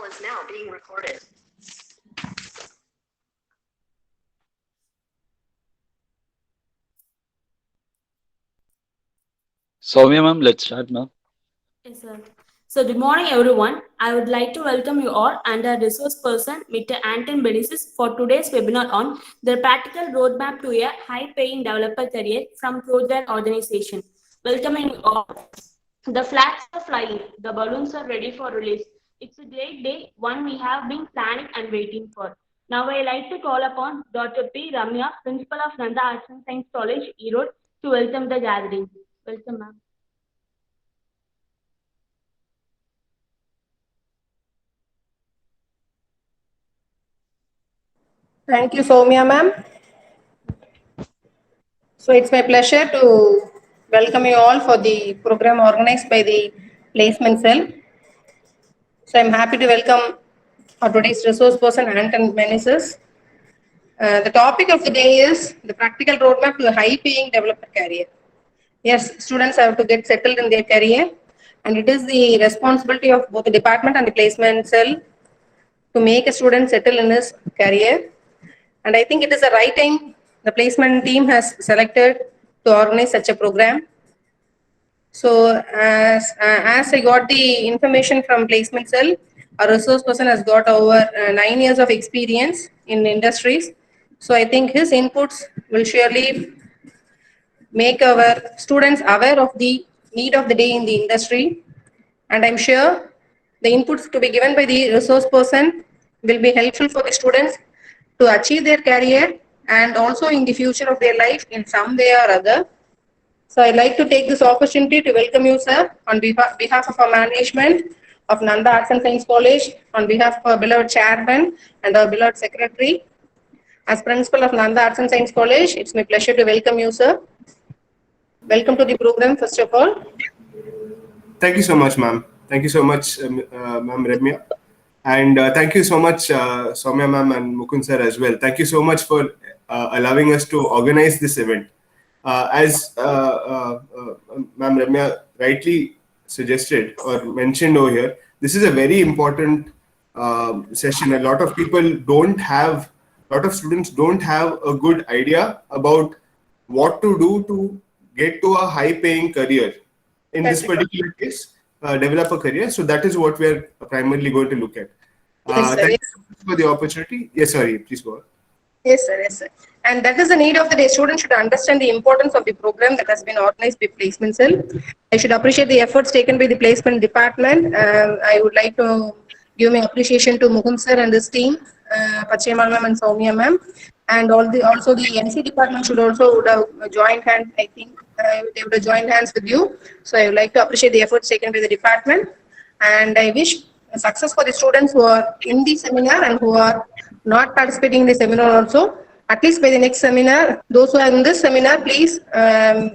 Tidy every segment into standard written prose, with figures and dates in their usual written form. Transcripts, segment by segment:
is now being recorded. Soumya ma'am, let's start now. Yes, sir. So, good morning, everyone. I would like to welcome you all and our resource person, Mr. Anton Benicis, for today's webinar on the practical roadmap to a high-paying developer career from Trojan organization. Welcoming you all. The flags are flying. The balloons are ready for release. It's a great day, one we have been planning and waiting for. Now, I like to call upon Dr. P. Ramya, Principal of Nandha Arts and Science College, Erode, to welcome the gathering. Welcome, ma'am. Thank you, Soumya ma'am. So it's my pleasure to welcome you all for the program organized by the Placement Cell. So I'm happy to welcome our today's resource person, Anton Benicis. The topic of the day is the practical roadmap to a high-paying developer career. Yes, students have to get settled in their career, and it is the responsibility of both the department and the placement cell to make a student settle in his career. And I think it is the right time the placement team has selected to organize such a program. So as I got the information from placement cell, our resource person has got over 9 years of experience in industries. So I think his inputs will surely make our students aware of the need of the day in the industry. And I'm sure the inputs to be given by the resource person will be helpful for the students to achieve their career and also in the future of their life in some way or other. So I'd like to take this opportunity to welcome you, sir, on behalf of our management of Nandha Arts and Science College, on behalf of our beloved chairman and our beloved secretary. As principal of Nandha Arts and Science College, it's my pleasure to welcome you, sir. Welcome to the program, first of all. Thank you so much, ma'am. Thank you so much, ma'am Ramya. And thank you so much, Soumya ma'am and Mukund sir as well. Thank you so much for allowing us to organize this event. As ma'am Ramya rightly suggested or mentioned over here, this is a very important session. A lot of students don't have a good idea about what to do to get to a high-paying career. In this particular case, developer career. So that is what we are primarily going to look at. Thank you so much for the opportunity. Yes, sorry, please go on. Yes, sir. Yes, sir. And that is the need of the day. Students should understand the importance of the program that has been organized by Placement Cell. I should appreciate the efforts taken by the placement department. I would like to give my appreciation to Mukund sir and his team, Pachema ma'am and Soumya ma'am, and also the NC department would have joined hands. I think they would have joined hands with you. So I would like to appreciate the efforts taken by the department, and I wish success for the students who are in the seminar and who are not participating in the seminar also. At least by the next seminar, those who are in this seminar, please tell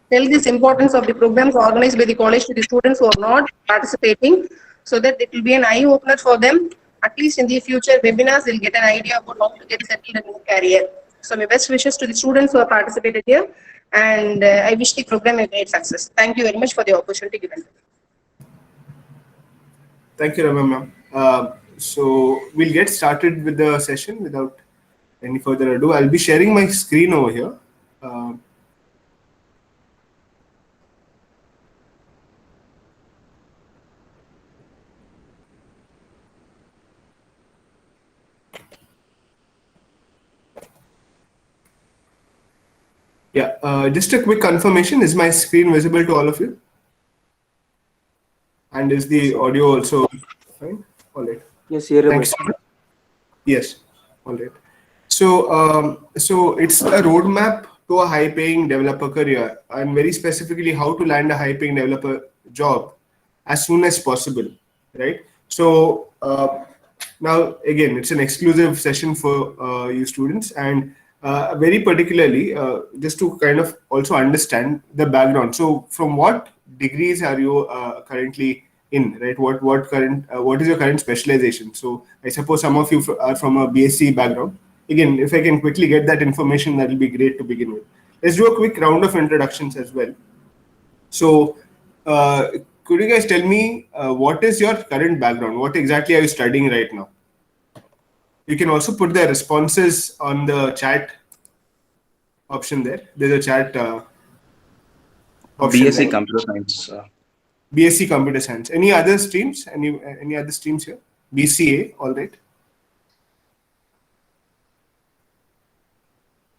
this importance of the programs organized by the college to the students who are not participating, so that it will be an eye-opener for them. At least in the future webinars, they'll get an idea about how to get settled in their career. So my best wishes to the students who have participated here, and I wish the program a great success. Thank you very much for the opportunity given. Thank you, Ramya ma'am. So we'll get started with the session without any further ado. I'll be sharing my screen over here. Just a quick confirmation. Is my screen visible to all of you? And is the audio also fine? All right. Yes, here. Yes. All right. So, so it's a roadmap to a high-paying developer career, and very specifically how to land a high-paying developer job as soon as possible, right? So now again, it's an exclusive session for you students, and very particularly just to kind of also understand the background. So from what degrees are you currently in, right? What is your current specialization? So I suppose some of you are from a BSc background. Again, if I can quickly get that information, that will be great to begin with. Let's do a quick round of introductions as well. So could you guys tell me what is your current background? What exactly are you studying right now? You can also put the responses on the chat option there. There's a chat option BSc there. Computer Science. BSc Computer Science. Any other streams? Any other streams here? BCA, all right.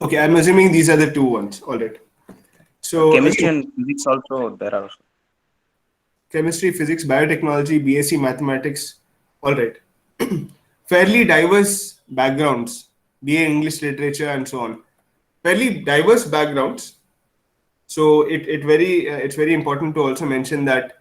Okay, I'm assuming these are the two ones. All right. So Chemistry again, and physics also there are. chemistry, physics, biotechnology, BSc mathematics. All right. Fairly diverse backgrounds, BA English literature and so on. Fairly diverse backgrounds. So it's very important to also mention that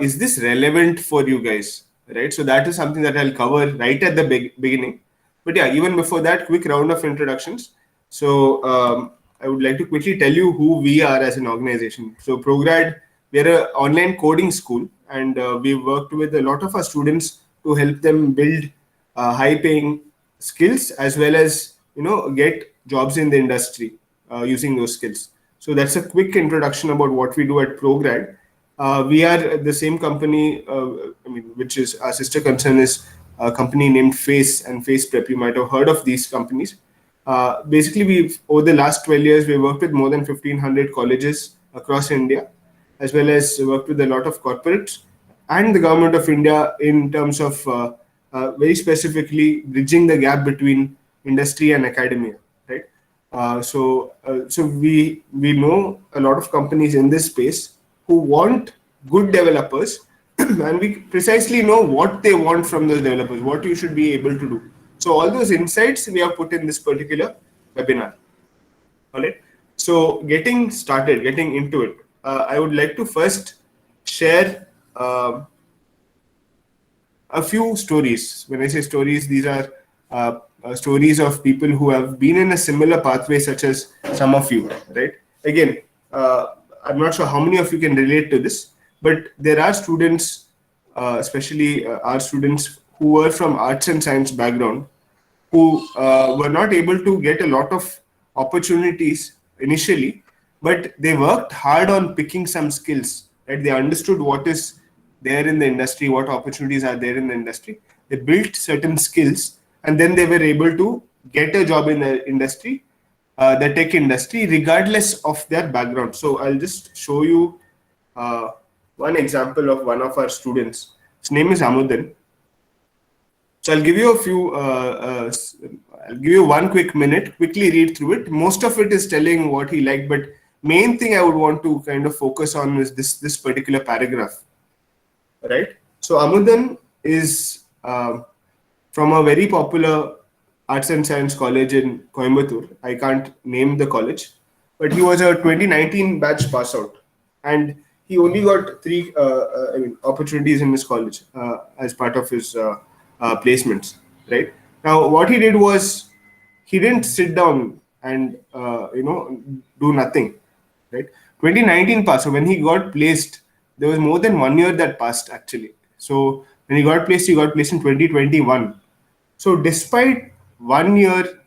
is this relevant for you guys, right? So that is something that I'll cover right at the beginning. But yeah, even before that, quick round of introductions. So I would like to quickly tell you who we are as an organization. So Prograd, we're an online coding school, and we've worked with a lot of our students to help them build high-paying skills as well as get jobs in the industry using those skills. So that's a quick introduction about what we do at Prograd. We are the same company, which is our sister concern is a company named Face and Face Prep. You might have heard of these companies. Basically, we've over the last 12 years, we worked with more than 1,500 colleges across India, as well as worked with a lot of corporates and the government of India in terms of very specifically bridging the gap between industry and academia, right? So we know a lot of companies in this space who want good developers, and we precisely know what they want from those developers, what you should be able to do. So all those insights we have put in this particular webinar. All right. So getting started, getting into it, I would like to first share a few stories. When I say stories, these are stories of people who have been in a similar pathway, such as some of you, right? Again, I'm not sure how many of you can relate to this, but there are students, especially our students who were from arts and science background, who were not able to get a lot of opportunities initially, but they worked hard on picking some skills, right? They understood what is there in the industry, what opportunities are there in the industry. They built certain skills, and then they were able to get a job in the industry, the tech industry, regardless of their background. So I'll just show you one example of one of our students. His name is Amudan. So I'll give you a few. I'll give you 1 quick minute. Quickly read through it. Most of it is telling what he liked, but main thing I would want to kind of focus on is this particular paragraph. Right. So Amudan is from a very popular arts and science college in Coimbatore. I can't name the college, but he was a 2019 batch pass out, and he only got 3 opportunities in his college as part of his placements. Right. Now, what he did was he didn't sit down and do nothing. Right. 2019 pass. So when he got placed, there was more than 1 year that passed actually. So when he got placed in 2021. So despite 1 year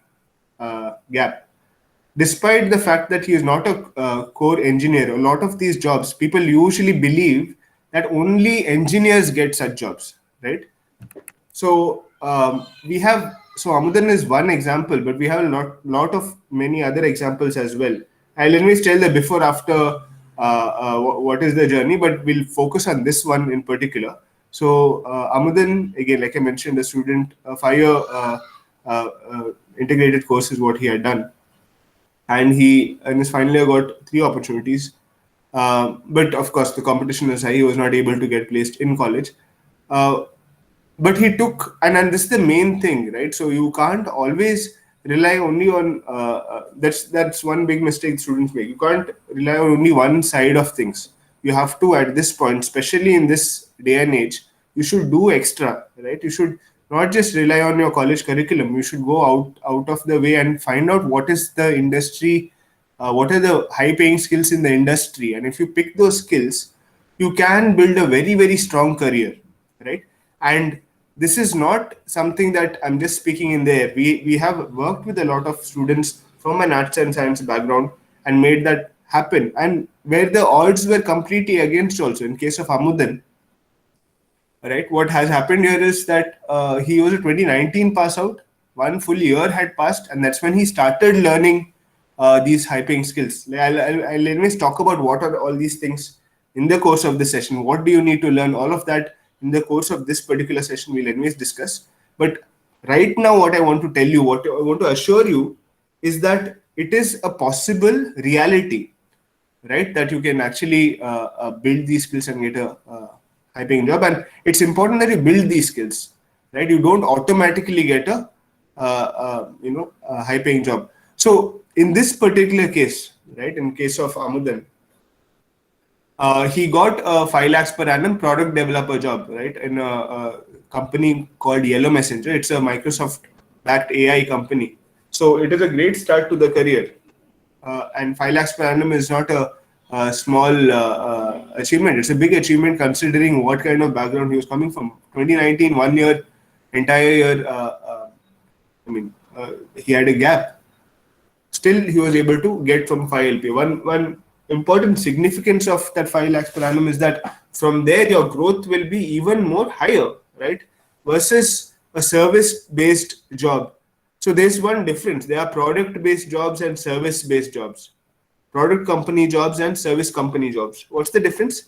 gap, despite the fact that he is not a core engineer, a lot of these jobs, people usually believe that only engineers get such jobs, right? So so Amudan is one example, but we have a lot of many other examples as well. I'll anyways tell the before after what is the journey, but we'll focus on this one in particular. So Amudan, again, like I mentioned, a student, a 5-year integrated course is what he had done, and he in his final year got 3 opportunities. But of course, the competition was high. He was not able to get placed in college. But he took, and this is the main thing, right? So you can't always rely only on that's one big mistake students make. You can't rely on only one side of things. You have to, at this point, especially in this day and age, you should do extra, right? You should not just rely on your college curriculum. You should go out of the way and find out what is the industry, what are the high paying skills in the industry, and if you pick those skills, you can build a very, very strong career, right? And this is not something that I'm just speaking in there. We have worked with a lot of students from an arts and science background and made that happen, and where the odds were completely against also. In case of Amudan, right, what has happened here is that he was a 2019 pass out. 1 full year had passed, and that's when he started learning these hyping skills. I'll anyways talk about what are all these things in the course of this session. What do you need to learn? All of that in the course of this particular session we'll anyways discuss. But right now, what I want to tell you, what I want to assure you, is that it is a possible reality, right? That you can actually build these skills and get a high-paying job. And it's important that you build these skills, right? You don't automatically get a high-paying job. So in this particular case, right, in case of Amudan, he got a 5 lakhs per annum product developer job, right, in a company called Yellow Messenger. It's a Microsoft-backed AI company. So it is a great start to the career. And 5 lakhs per annum is not a small achievement. It's a big achievement considering what kind of background he was coming from. 2019, 1 year, entire year, he had a gap. Still, he was able to get from 5 LP. One important significance of that 5 lakhs per annum is that from there, your growth will be even more higher, right? Versus a service-based job. So there's one difference. There are product-based jobs and service-based jobs. Product company jobs and service company jobs. What's the difference?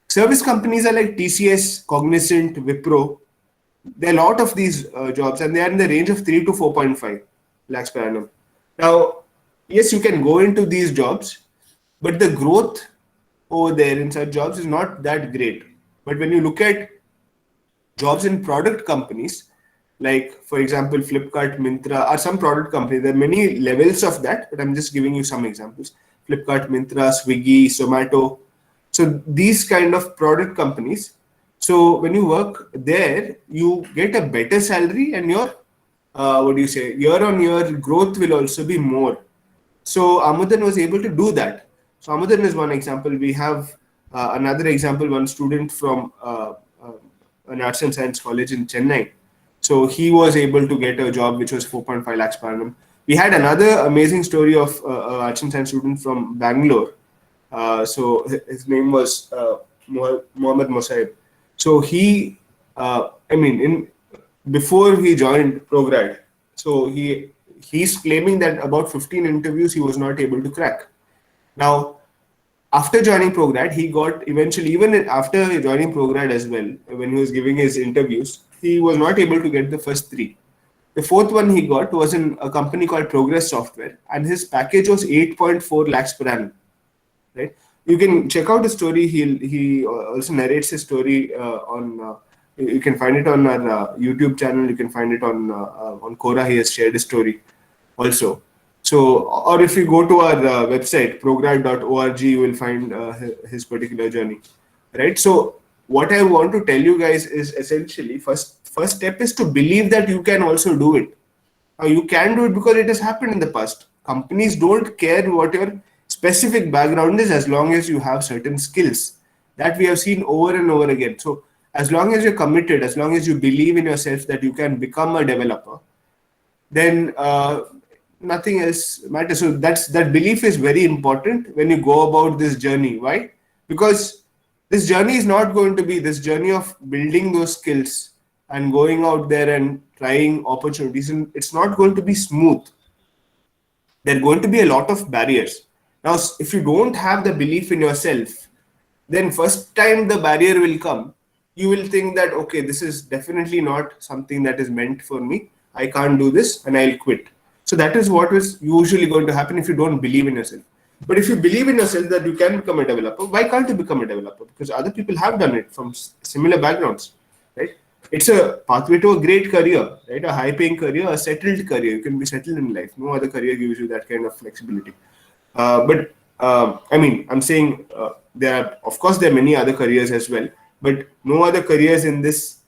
Service companies are like TCS, Cognizant, Wipro. There are a lot of these jobs, and they are in the range of 3 to 4.5 lakhs per annum. Now, yes, you can go into these jobs, but the growth over there in such jobs is not that great. But when you look at jobs in product companies, like, for example, Flipkart, Myntra, are some product companies. There are many levels of that, but I'm just giving you some examples. Flipkart, Myntra, Swiggy, Zomato. So these kind of product companies. So when you work there, you get a better salary, and your, year on year growth will also be more. So Amudan was able to do that. So Amudan is one example. We have another example, one student from an arts and science college in Chennai. So he was able to get a job which was 4.5 lakhs per annum. We had another amazing story of an arts and science student from Bangalore. So his name was Mohammed Mosaib. So he, before he joined ProGrad, so he's claiming that about 15 interviews he was not able to crack. Now, after joining ProGrad, he got eventually, even after joining ProGrad as well, when he was giving his interviews, he was not able to get the first 3. The 4th one he got was in a company called Progress Software, and his package was 8.4 lakhs per annum. Right? You can check out his story. He also narrates his story on. You can find it on our YouTube channel. You can find it on Quora. He has shared his story also. So, or if you go to our website, prograd.org, you will find his particular journey, right? So, what I want to tell you guys is essentially first step is to believe that you can also do it. You can do it because it has happened in the past. Companies don't care what your specific background is as long as you have certain skills that we have seen over and over again. So, as long as you're committed, as long as you believe in yourself that you can become a developer, then nothing else matters. So that belief is very important when you go about this journey. Why? Because this journey is not going to be this journey of building those skills and going out there and trying opportunities. And it's not going to be smooth. There are going to be a lot of barriers. Now, if you don't have the belief in yourself, then first time the barrier will come, you will think that, okay, this is definitely not something that is meant for me. I can't do this and I'll quit. So that is what is usually going to happen if you don't believe in yourself. But if you believe in yourself that you can become a developer, why can't you become a developer? Because other people have done it from similar backgrounds, right? It's a pathway to a great career, right? A high-paying career, a settled career. You can be settled in life. No other career gives you that kind of flexibility. I'm saying there are many other careers as well, but no other careers in this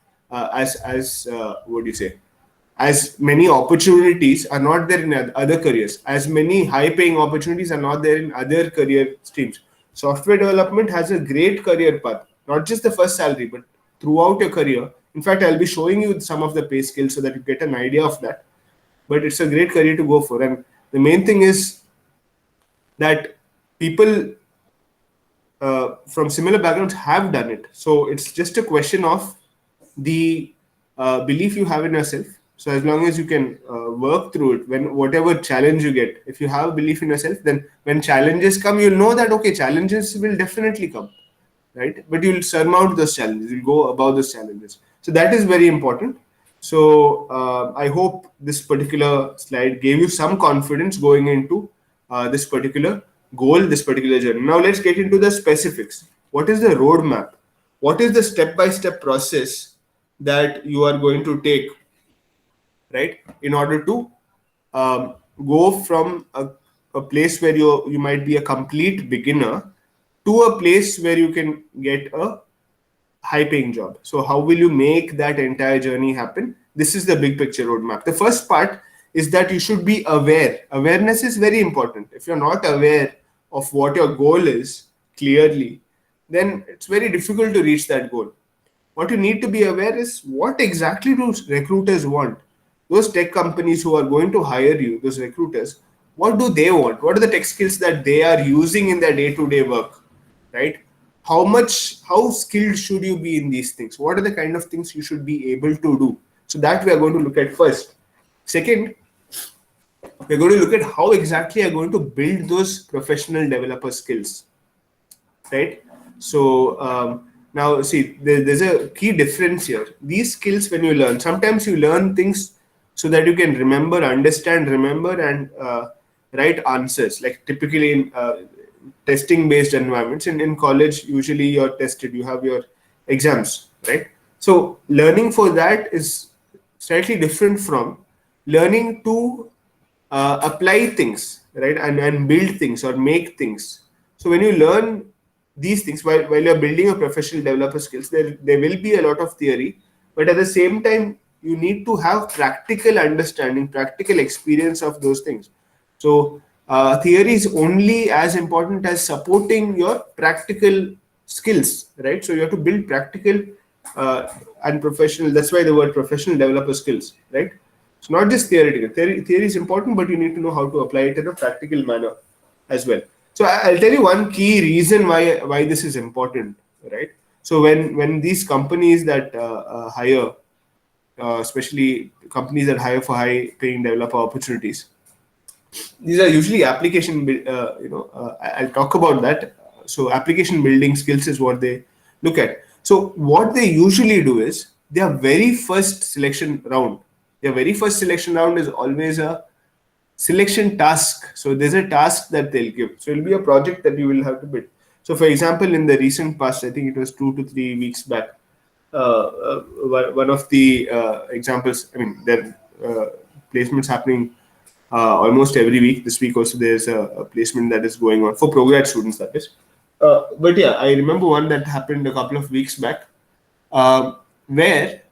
as many opportunities are not there in other careers. As many high-paying opportunities are not there in other career streams. Software development has a great career path, not just the first salary, but throughout your career. In fact, I'll be showing you some of the pay scales so that you get an idea of that. But it's a great career to go for. And the main thing is that people from similar backgrounds have done it. So it's just a question of the belief you have in yourself. So as long as you can work through it, when whatever challenge you get, if you have belief in yourself, then when challenges come, you'll know that okay, challenges will definitely come, right? But you'll surmount those challenges. You'll go above those challenges. So that is very important. So I hope this particular slide gave you some confidence going into this particular goal, this particular journey. Now let's get into the specifics. What is the roadmap? What is the step-by-step process that you are going to take, right, in order to go from a place where you might be a complete beginner to a place where you can get a high paying job. So how will you make that entire journey happen? This is the big picture roadmap. The first part is that you should be aware. Awareness is very important. If you're not aware of what your goal is clearly, then it's very difficult to reach that goal. What you need to be aware is what exactly do recruiters want? Those tech companies who are going to hire you, those recruiters, what do they want? What are the tech skills that they are using in their day-to-day work, right? How skilled should you be in these things? What are the kind of things you should be able to do? So that we are going to look at first. Second, we're going to look at how exactly you're going to build those professional developer skills, right? So now see, there's a key difference here. These skills, when you learn, sometimes you learn things so that you can remember, understand, remember, and write answers. Like typically in testing based environments, in college, usually you're tested, you have your exams, right? So learning for that is slightly different from learning to apply things, right, and build things or make things. So when you learn these things while you're building a professional developer skills, there will be a lot of theory, but at the same time you need to have practical understanding, practical experience of those things. So theory is only as important as supporting your practical skills, right? So you have to build practical and professional. That's why the word professional developer skills, right? It's not just theoretical. Theory is important, but you need to know how to apply it in a practical manner as well. So I'll tell you one key reason why this is important, right? So when these companies that hire, especially companies that hire for high-paying developer opportunities, these are usually application. I'll talk about that. So application building skills is what they look at. So what they usually do is their very first selection round. Their very first selection round is always a selection task. So there's a task that they'll give. So it'll be a project that you will have to build. So for example, in the recent past, I think it was 2 to 3 weeks back, one of the examples, I mean, there are placements happening almost every week. This week also there's a placement that is going on for pro-grad students, that is. But yeah, I remember one that happened a couple of weeks back, where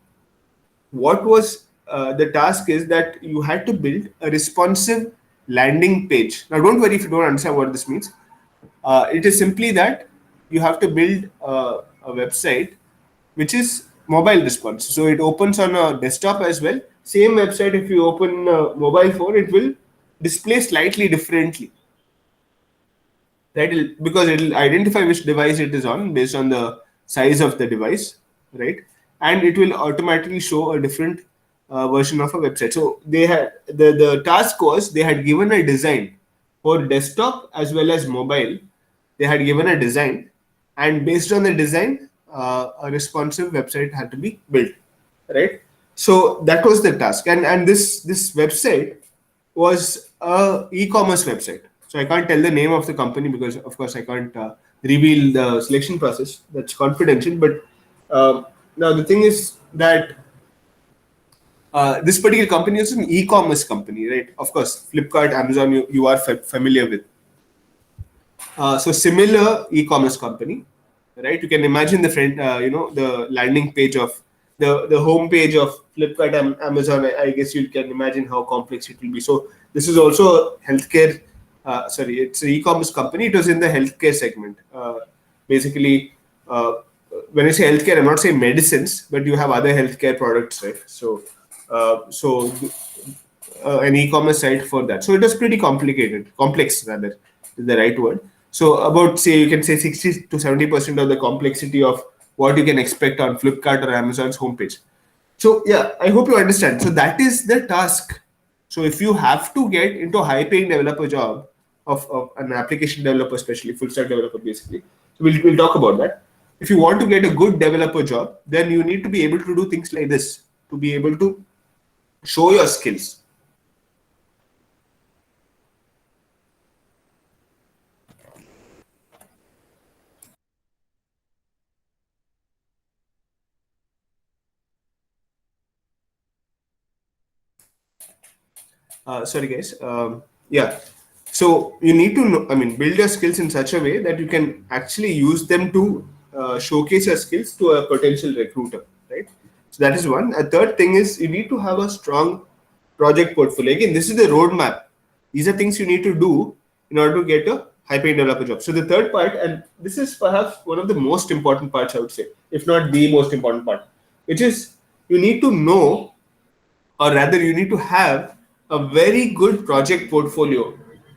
what was the task is that you had to build a responsive landing page. Now, don't worry if you don't understand what this means. It is simply that you have to build a website which is mobile responsive. So it opens on a desktop as well. Same website, if you open a mobile phone, it will display slightly differently. Right? Because it will identify which device it is on based on the size of the device, right? And it will automatically show a different version of a website. So they had the task was they had given a design for desktop as well as mobile. They had given a design, and based on the design, a responsive website had to be built, right? So that was the task, and this website was a e-commerce website. So I can't tell the name of the company because, of course, I can't reveal the selection process. That's confidential. But now the thing is that this particular company is an e-commerce company, right? Of course, Flipkart, Amazon, you are familiar with. So similar e-commerce company, right? You can imagine the front, the landing page of the home page of Flipkart and Amazon. I guess you can imagine how complex it will be. So this is also healthcare. It's an e-commerce company. It was in the healthcare segment. Basically, when I say healthcare, I'm not saying medicines, but you have other healthcare products, right? So an e-commerce site for that. So it was pretty complex rather, is the right word. So about, say, you can say 60 to 70% of the complexity of what you can expect on Flipkart or Amazon's homepage. So yeah, I hope you understand. So that is the task. So if you have to get into a high-paying developer job of an application developer, especially full stack developer, basically. So we'll talk about that. If you want to get a good developer job, then you need to be able to do things like this to be able to show your skills. Sorry guys. Yeah, so you need to know, build your skills in such a way that you can actually use them to showcase your skills to a potential recruiter, right? So that is one. A third thing is you need to have a strong project portfolio. Again, this is the roadmap. These are things you need to do in order to get a high-paying developer job. So the third part, and this is perhaps one of the most important parts, I would say, if not the most important part, which is you need to know, or rather you need to have a very good project portfolio,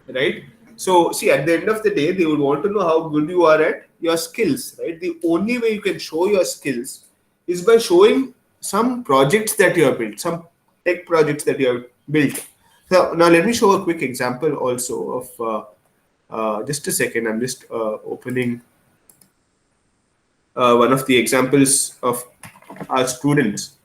right? So see, at the end of the day, they would want to know how good you are at your skills, right? The only way you can show your skills is by showing some projects that you have built, some tech projects that you have built. So now let me show a quick example also of just a second. I'm just opening one of the examples of our students.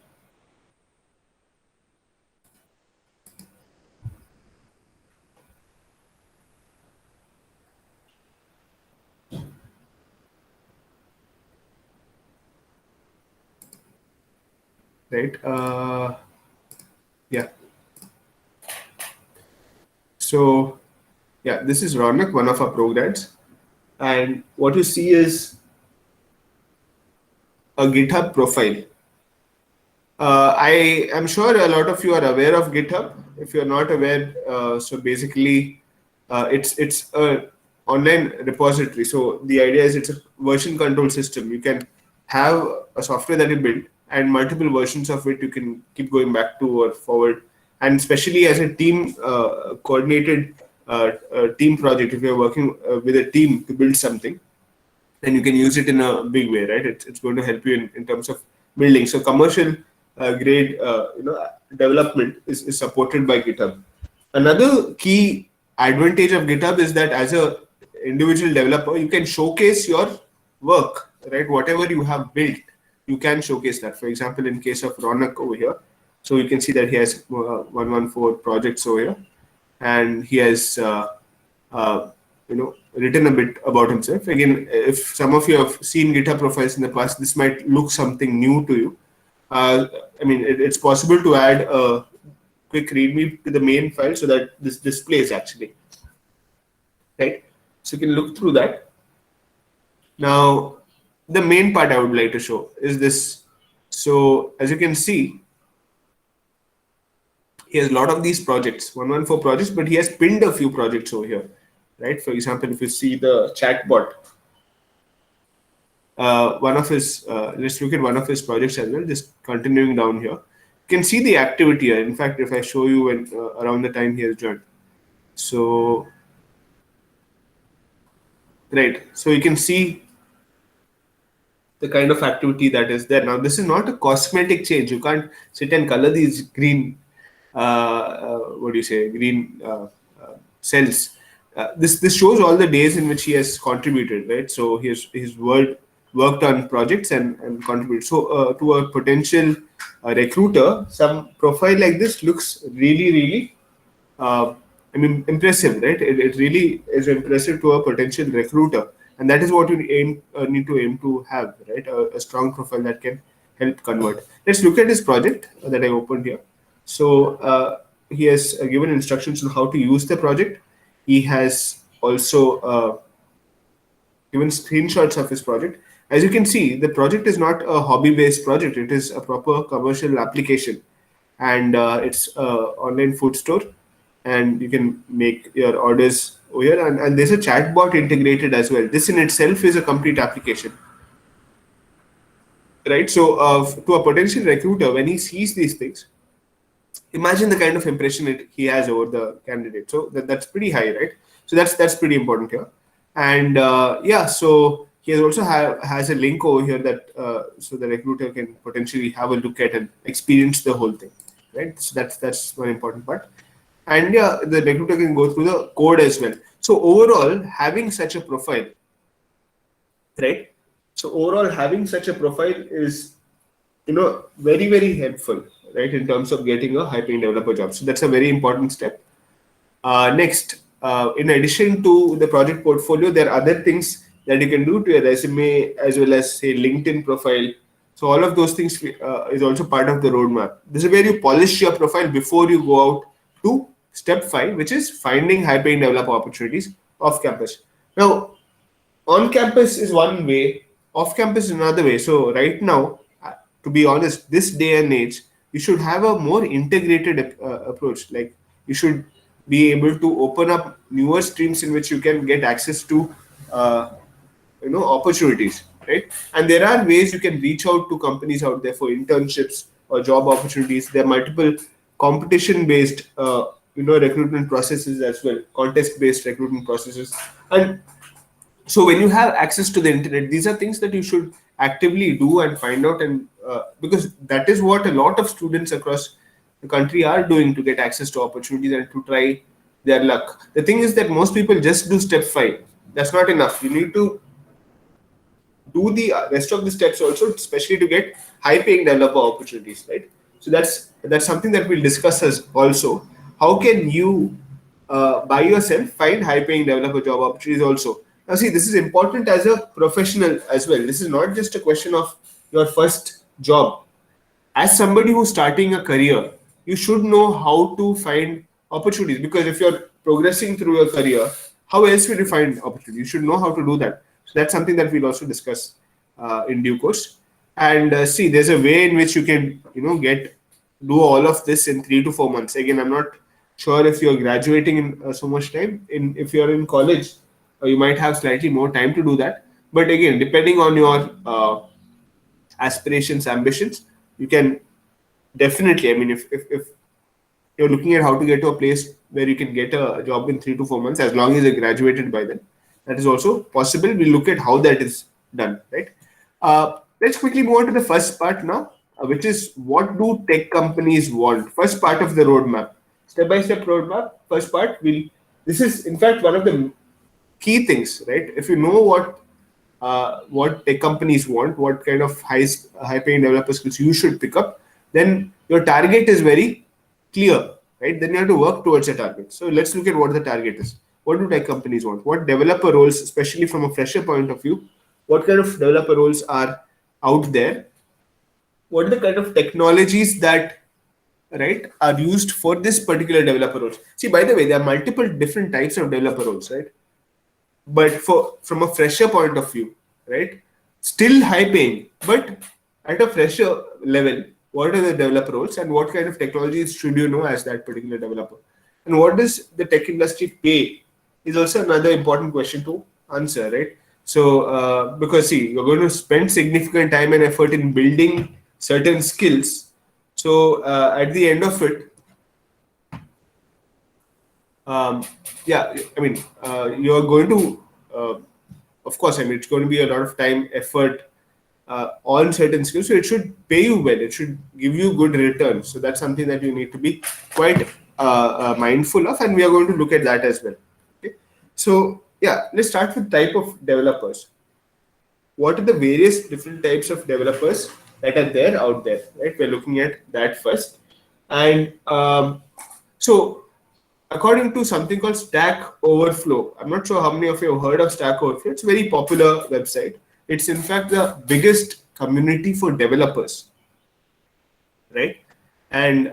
Right. Yeah. So, yeah, this is Ronak, one of our programs. And what you see is a GitHub profile. I am sure a lot of you are aware of GitHub. If you're not aware, so basically it's a online repository. So the idea is it's a version control system. You can have a software that you build and multiple versions of it you can keep going back to or forward. And especially as a team coordinated team project, if you're working with a team to build something, then you can use it in a big way, right? It's going to help you in terms of building. So commercial grade development is supported by GitHub. Another key advantage of GitHub is that as a individual developer, you can showcase your work, right? Whatever you have built, you can showcase that. For example, in case of Ronak over here, so you can see that he has 114 projects over here, and he has written a bit about himself. Again, if some of you have seen GitHub profiles in the past, this might look something new to you. It's possible to add a quick readme to the main file so that this displays actually, right? So you can look through that. Now, the main part I would like to show is this. So as you can see, he has a lot of these projects, 114 projects, but he has pinned a few projects over here, right? For example, if you see the chatbot, one of his, let's look at one of his projects as well, just continuing down here. You can see the activity here. In fact, if I show you when around the time he has joined. So, right. So you can see the kind of activity that is there. Now, this is not a cosmetic change. You can't sit and color these green, green cells. This shows all the days in which he has contributed, right? So he's worked on projects and contributed. So to a potential recruiter, some profile like this looks really impressive, right? It really is impressive to a potential recruiter, and that is what you need to aim to have, right? A strong profile that can help convert. Let's look at his project that I opened here. So he has given instructions on how to use the project. He has also given screenshots of his project. As you can see, the project is not a hobby-based project. It is a proper commercial application, and it's an online food store, and you can make your orders over here. And there's a chatbot integrated as well. This in itself is a complete application, right? So to a potential recruiter, when he sees these things, imagine the kind of impression he has over the candidate. So that's pretty high, right? So that's pretty important here. And so he has also has a link over here that so the recruiter can potentially have a look at and experience the whole thing, right? So that's one important part. And yeah, the recruiter can go through the code as well. So overall, having such a profile, right? So overall, having such a profile is, very, very helpful, right, in terms of getting a high-paying developer job. So that's a very important step. Next, in addition to the project portfolio, there are other things that you can do to your resume as well as, say, LinkedIn profile. So all of those things is also part of the roadmap. This is where you polish your profile before you go out to step 5, which is finding high-paying developer opportunities off campus. Now, on campus is one way, off campus is another way. So right now, to be honest, this day and age, you should have a more integrated approach. Like, you should be able to open up newer streams in which you can get access to opportunities, right? And there are ways you can reach out to companies out there for internships or job opportunities. There are multiple competition based recruitment processes as well, contest based recruitment processes. And so when you have access to the internet, these are things that you should actively do and find out, and because that is what a lot of students across the country are doing to get access to opportunities and to try their luck. The thing is that most people just do step 5. That's not enough. You need to do the rest of the steps also, especially to get high-paying developer opportunities, right? So that's something that we'll discuss as also. How can you by yourself find high-paying developer job opportunities also? Now, see, this is important as a professional as well. This is not just a question of your first job. As somebody who's starting a career, you should know how to find opportunities, because if you're progressing through your career, how else will you find opportunities? You should know how to do that. So that's something that we'll also discuss in due course. And see, there's a way in which you can, do all of this in 3 to 4 months. Again, I'm not sure if you're graduating in so much time. If you're in college, you might have slightly more time to do that. But again, depending on your aspirations, ambitions, you can definitely, if you're looking at how to get to a place where you can get a job in 3 to 4 months, as long as you're graduated by then, that is also possible. We'll look at how that is done, right? Let's quickly move on to the first part now, which is what do tech companies want? First part of the roadmap, step-by-step roadmap. First part, this is in fact one of the key things, right? If you know what tech companies want, what kind of high-paying developer skills you should pick up, then your target is very clear, right? Then you have to work towards a target. So let's look at what the target is. What do tech companies want? What developer roles, especially from a fresher point of view, what kind of developer roles are out there? What are the kind of technologies that are used for this particular developer roles? See, by the way, there are multiple different types of developer roles, right? But from a fresher point of view, right, still high paying, but at a fresher level, what are the developer roles and what kind of technologies should you know as that particular developer? And what does the tech industry pay is also another important question to answer, right? So, because see, you're going to spend significant time and effort in building certain skills. So, at the end of it, you're going to, of course, it's going to be a lot of time, effort on certain skills. So it should pay you well. It should give you good returns. So that's something that you need to be quite mindful of, and we are going to look at that as well. Okay. So yeah, let's start with type of developers. What are the various different types of developers that are there out there, right? We're looking at that first. And so according to something called Stack Overflow, I'm not sure how many of you have heard of Stack Overflow. It's a very popular website. It's in fact the biggest community for developers, right? And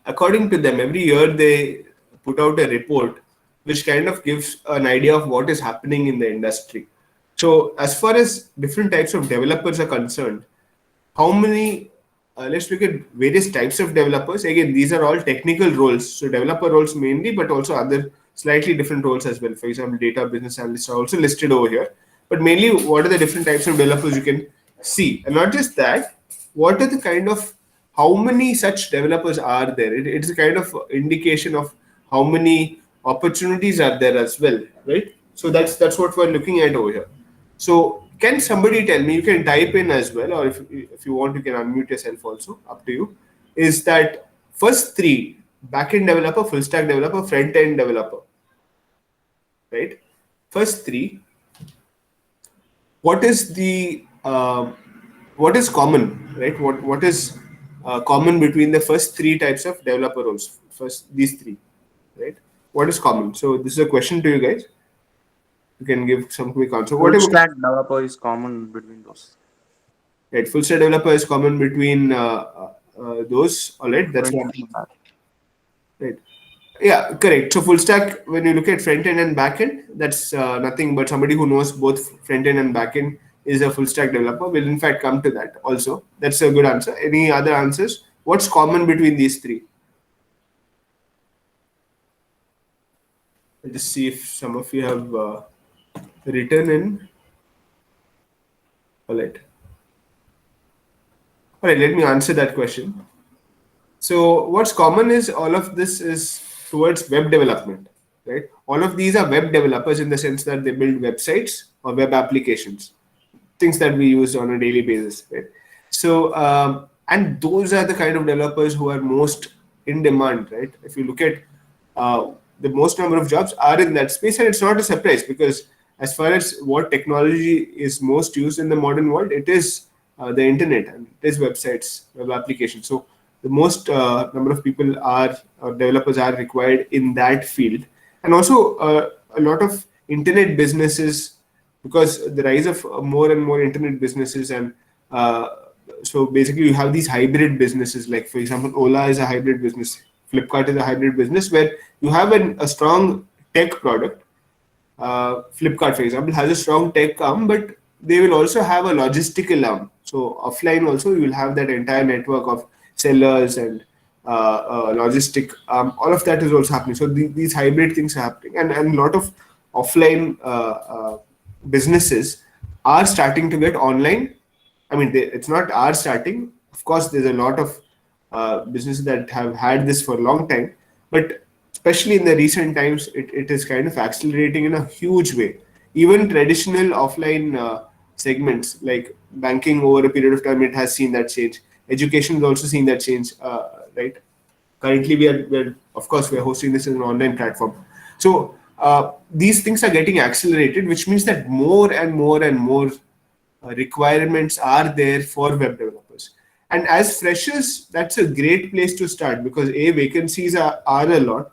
according to them, every year they put out a report which kind of gives an idea of what is happening in the industry. So as far as different types of developers are concerned, how many, let's look at various types of developers. Again, these are all technical roles. So developer roles mainly, but also other slightly different roles as well. For example, data business analysts are also listed over here. But mainly, what are the different types of developers you can see? And not just that, what are the kind of, how many such developers are there? It's a kind of indication of how many opportunities are there as well, right? So that's what we're looking at over here. So can somebody tell me, you can type in as well, or if you want, you can unmute yourself also, up to you, is that first three, backend developer, full stack developer, front end developer, right? First three, what is the what is common, right? What is common between the first three types of developer roles? First, these three, right? What is common? So this is a question to you guys. You can give some quick answer. Full Whatever. stack developer is common between those. Right, full stack developer is common between those. All right, that's Front what. end and back. Right. Yeah, correct. So full stack, when you look at front end and back end, that's nothing but somebody who knows both front end and back end is a full stack developer. We'll in fact come to that also. That's a good answer. Any other answers? What's common between these three? I'll just see if some of you have written in. All right. All right, let me answer that question. So what's common is all of this is towards web development, right? All of these are web developers in the sense that they build websites or web applications, things that we use on a daily basis, right? So, and those are the kind of developers who are most in demand, right? If you look at the most number of jobs are in that space, and it's not a surprise because as far as what technology is most used in the modern world, it is the internet and it is websites, web applications. So the most number of people are or developers are required in that field, and also a lot of internet businesses, because the rise of more and more internet businesses, and so basically you have these hybrid businesses, like for example Ola is a hybrid business, Flipkart is a hybrid business where you have a strong tech product. Flipkart, for example, has a strong tech arm, but they will also have a logistical arm. So offline also you will have that entire network of sellers and logistic. All of that is also happening. So these hybrid things are happening, and a lot of offline businesses are starting to get online. I mean, it's not our starting. Of course, there's a lot of businesses that have had this for a long time, but especially in the recent times, it is kind of accelerating in a huge way. Even traditional offline segments like banking, over a period of time, it has seen that change. Education has also seen that change, right? Currently, we're of course we're hosting this as an online platform. So these things are getting accelerated, which means that more and more and more requirements are there for web developers. And as freshers, that's a great place to start because vacancies are a lot.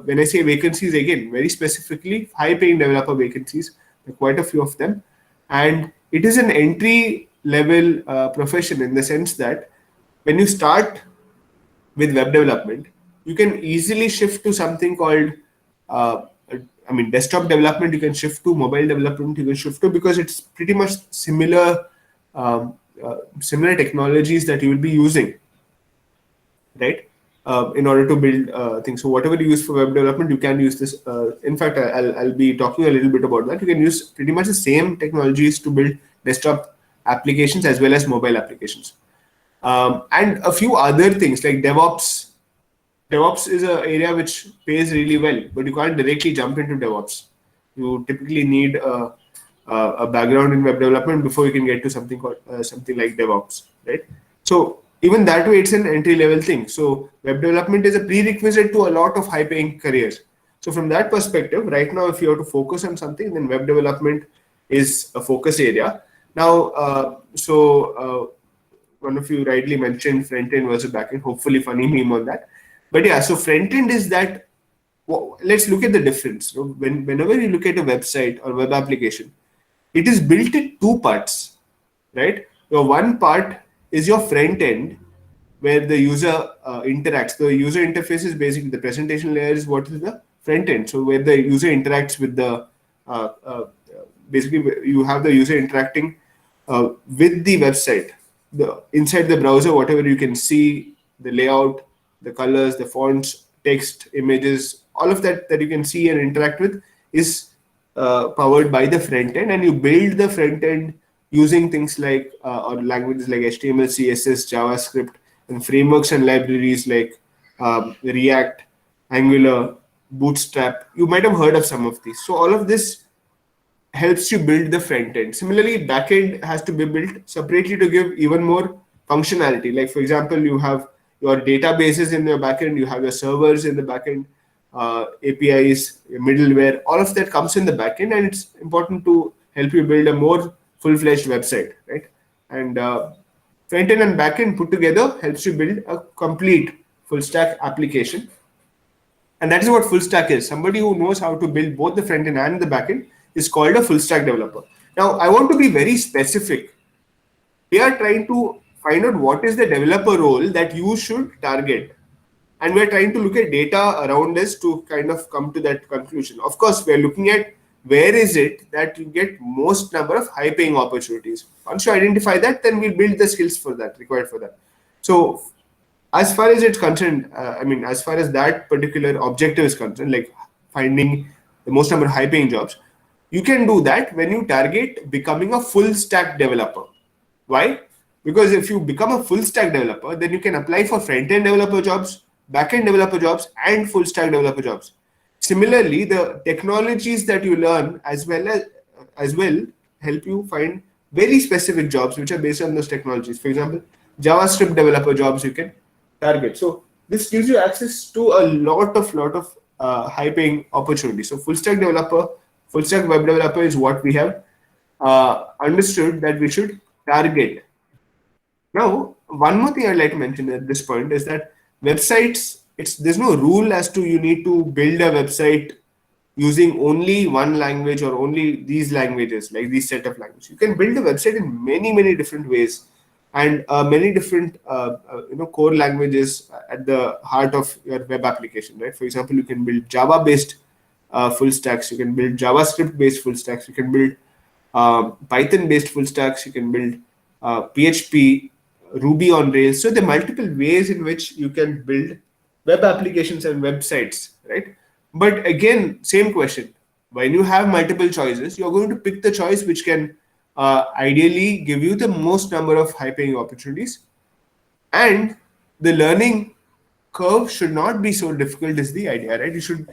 When I say vacancies, again, very specifically, high-paying developer vacancies, there are quite a few of them. And it is an entry-level profession in the sense that when you start with web development, you can easily shift to something called, desktop development. You can shift to mobile development. You can shift to, because it's pretty much similar, similar technologies that you will be using, right? In order to build things. So whatever you use for web development, you can use this. In fact, I'll be talking a little bit about that. You can use pretty much the same technologies to build desktop applications as well as mobile applications. And a few other things like DevOps. DevOps is an area which pays really well, but you can't directly jump into DevOps. You typically need a background in web development before you can get to something called something like DevOps, right? So even that way, it's an entry-level thing. So web development is a prerequisite to a lot of high-paying careers. So from that perspective, right now, if you have to focus on something, then web development is a focus area. Now, one of you rightly mentioned front-end versus back-end. Hopefully, funny meme on that. But yeah, so front-end is that. Well, let's look at the difference. So whenever you look at a website or web application, it is built in two parts, right? Your one part is your front end, where the user interacts. The user interface is basically the presentation layer is what is the front end. So where the user interacts with the, basically you have the user interacting with the website. Inside the browser, whatever you can see, the layout, the colors, the fonts, text, images, all of that you can see and interact with is powered by the front end, and you build the front end using things like or languages like HTML, CSS, JavaScript, and frameworks and libraries like React, Angular, Bootstrap. You might have heard of some of these. So all of this helps you build the front end. Similarly, backend has to be built separately to give even more functionality. Like for example, you have your databases in your backend, you have your servers in the backend, APIs, middleware, all of that comes in the backend, and it's important to help you build a more full-fledged website, right? And front end and backend put together helps you build a complete full stack application. And that is what full stack is. Somebody who knows how to build both the front end and the back end is called a full stack developer. Now, I want to be very specific. We are trying to find out what is the developer role that you should target. And we're trying to look at data around us to kind of come to that conclusion. Of course, we're looking at where is it that you get most number of high paying opportunities. Once you identify that, then we'll build the skills for that, required for that. So as far as it's concerned, as far as that particular objective is concerned, like finding the most number of high paying jobs, you can do that when you target becoming a full stack developer. Why? Because if you become a full stack developer, then you can apply for front end developer jobs, back end developer jobs, and full stack developer jobs. Similarly, the technologies that you learn as well help you find very specific jobs which are based on those technologies. For example, JavaScript developer jobs you can target. So this gives you access to a lot of high paying opportunities. So full stack developer, full stack web developer is what we have understood that we should target. Now, one more thing I'd like to mention at this point is that websites, there's no rule as to you need to build a website using only one language or only these languages, like these set of languages. You can build a website in many different ways, and many different core languages at the heart of your web application, right? For example, you can build Java based full stacks, you can build JavaScript based full stacks, you can build Python based full stacks, you can build PHP, Ruby on Rails. So there are multiple ways in which you can build web applications and websites, right? But again, same question. When you have multiple choices, you're going to pick the choice which can ideally give you the most number of high paying opportunities. And the learning curve should not be so difficult is the idea, right? You should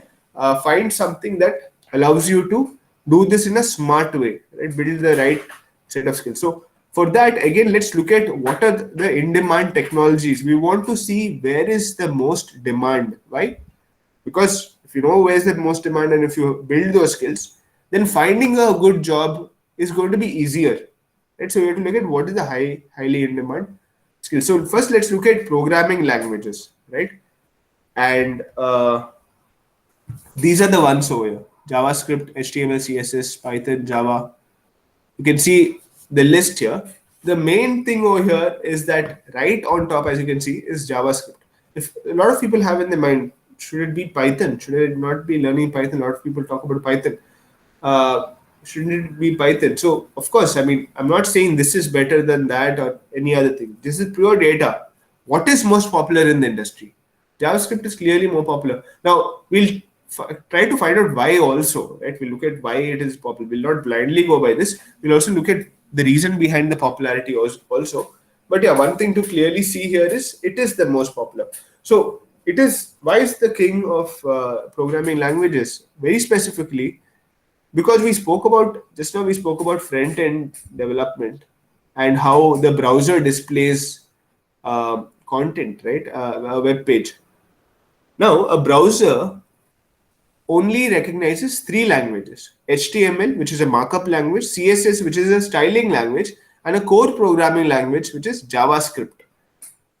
find something that allows you to do this in a smart way, right? Build the right set of skills. So for that, again, let's look at what are the in-demand technologies. We want to see where is the most demand. Why? Because if you know where's the most demand and if you build those skills, then finding a good job is going to be easier. Right? So we have to look at what is the highly in-demand skills. So first, let's look at programming languages, right? And these are the ones over here: JavaScript, HTML, CSS, Python, Java. You can see the list here. The main thing over here is that right on top, as you can see, is JavaScript. If a lot of people have in their mind, should it be Python? Should it not be learning Python? A lot of people talk about Python. Shouldn't it be Python? So, of course, I'm not saying this is better than that or any other thing. This is pure data. What is most popular in the industry? JavaScript is clearly more popular. Now, we'll try to find out why also, right? We'll look at why it is popular. We'll not blindly go by this. We'll also look at the reason behind the popularity also. But yeah, one thing to clearly see here is it is the most popular. So it is, why is the king of programming languages? Very specifically, because we spoke about front end development and how the browser displays content, right? A web page. Now, a browser only recognizes three languages: HTML, which is a markup language, CSS, which is a styling language, and a core programming language, which is JavaScript.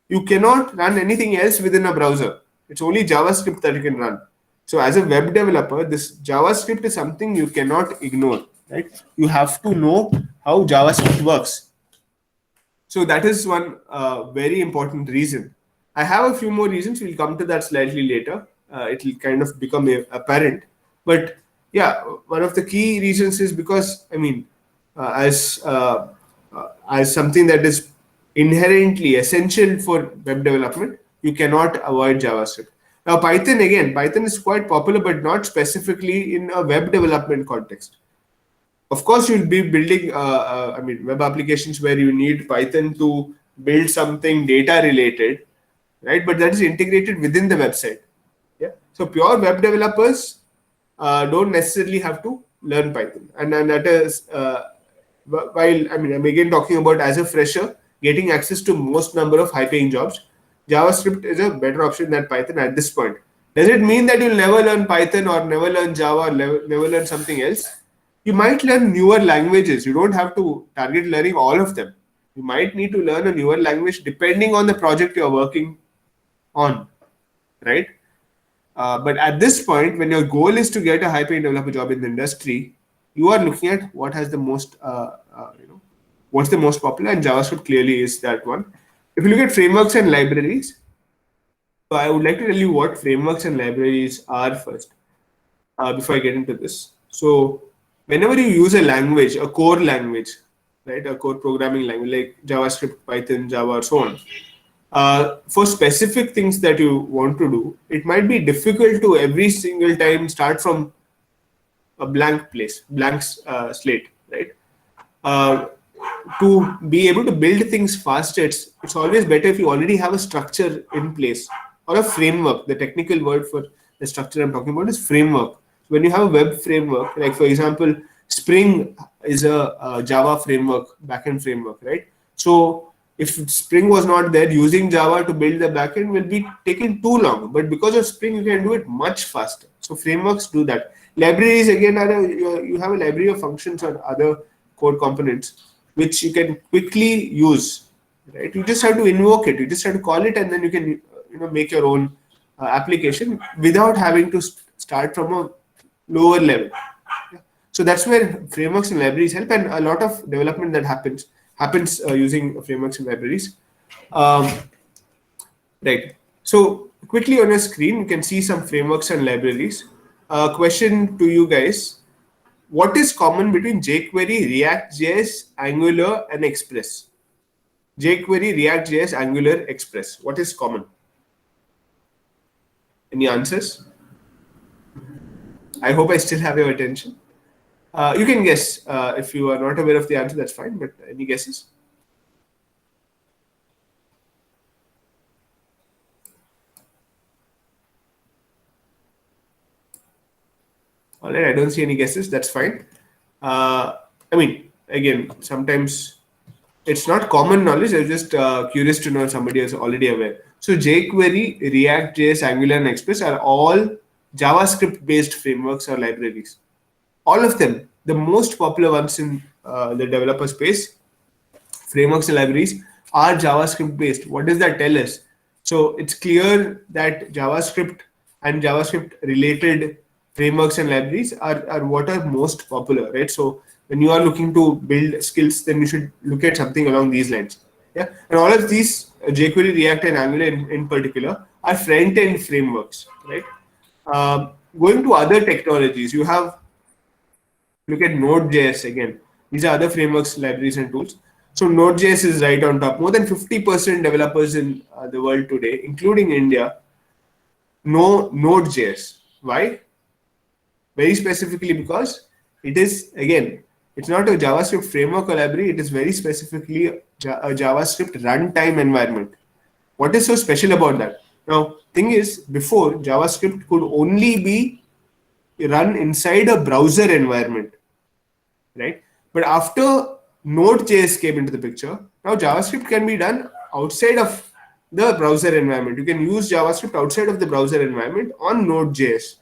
You cannot run anything else within a browser. It's only JavaScript that you can run. So as a web developer, this JavaScript is something you cannot ignore, right? You have to know how JavaScript works. So that is one very important reason. I have a few more reasons. We'll come to that slightly later. It will kind of become apparent. But yeah, one of the key reasons is because, as something that is inherently essential for web development, you cannot avoid JavaScript. Now, Python is quite popular, but not specifically in a web development context. Of course, you'll be building web applications where you need Python to build something data related, right? But that is integrated within the website. Yeah. So pure web developers don't necessarily have to learn Python. And that is, while I'm again talking about as a fresher, getting access to most number of high-paying jobs, JavaScript is a better option than Python at this point. Does it mean that you'll never learn Python or never learn Java or never learn something else? You might learn newer languages. You don't have to target learning all of them. You might need to learn a newer language depending on the project you're working on, right? But at this point, when your goal is to get a high-paying developer job in the industry, you are looking at what has the most, what's the most popular, and JavaScript clearly is that one. If you look at frameworks and libraries, so I would like to tell you what frameworks and libraries are first, before I get into this. So whenever you use a language, a core language, right, a core programming language like JavaScript, Python, Java, or so on, for specific things that you want to do, it might be difficult to every single time start from a blank slate, right? To be able to build things faster, it's always better if you already have a structure in place or a framework. The technical word for the structure I'm talking about is framework. When you have a web framework, like for example, Spring is a Java framework, backend framework, right? So if Spring was not there, using Java to build the backend will be taking too long. But because of Spring, you can do it much faster. So frameworks do that. Libraries again you have a library of functions or other code components which you can quickly use. Right? You just have to invoke it. You just have to call it, and then you can make your own application without having to start from a lower level. So that's where frameworks and libraries help, and a lot of development that happens using frameworks and libraries. Right. So quickly on your screen, you can see some frameworks and libraries. Question to you guys: what is common between jQuery, React.js, Angular, and Express? jQuery, React.js, Angular, Express. What is common? Any answers? I hope I still have your attention. You can guess. If you are not aware of the answer, that's fine. But any guesses? All right, I don't see any guesses. That's fine. Again, sometimes it's not common knowledge. I'm just curious to know if somebody is already aware. So jQuery, React.js, Angular, and Express are all JavaScript-based frameworks or libraries. All of them, the most popular ones in the developer space, frameworks and libraries, are JavaScript-based. What does that tell us? So it's clear that JavaScript and JavaScript-related frameworks and libraries are what are most popular, right? So when you are looking to build skills, then you should look at something along these lines. Yeah, and all of these jQuery, React, and Angular in particular are front-end frameworks, right? Going to other technologies, you have look at Node.js again. These are other frameworks, libraries, and tools. So Node.js is right on top. More than 50% developers in the world today, including India, know Node.js. Why? Very specifically because it is, again, it's not a JavaScript framework or library. It is very specifically a JavaScript runtime environment. What is so special about that? Now, thing is, before JavaScript could only be run inside a browser environment, right? But after Node.js came into the picture, now JavaScript can be done outside of the browser environment. You can use JavaScript outside of the browser environment on Node.js.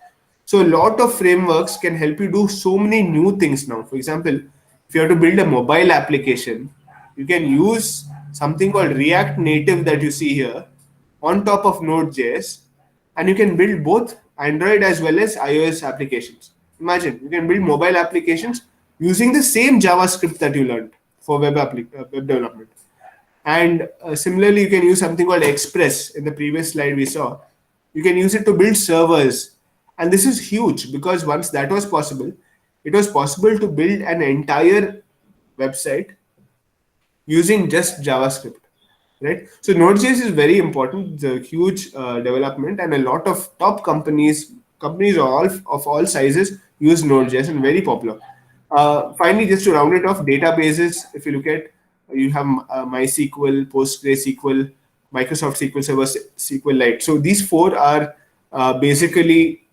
So a lot of frameworks can help you do so many new things now. For example, if you have to build a mobile application, you can use something called React Native that you see here on top of Node.js, and you can build both Android as well as iOS applications. Imagine, you can build mobile applications using the same JavaScript that you learned for web development. And similarly, you can use something called Express. In the previous slide we saw, you can use it to build servers. And this is huge because once that was possible, it was possible to build an entire website using just JavaScript, right? So Node.js is very important. It's a huge development, and a lot of top companies of all sizes use Node.js and very popular. Finally, just to round it off, databases, if you look at, you have MySQL, PostgreSQL, Microsoft SQL Server, SQLite. So these four are basically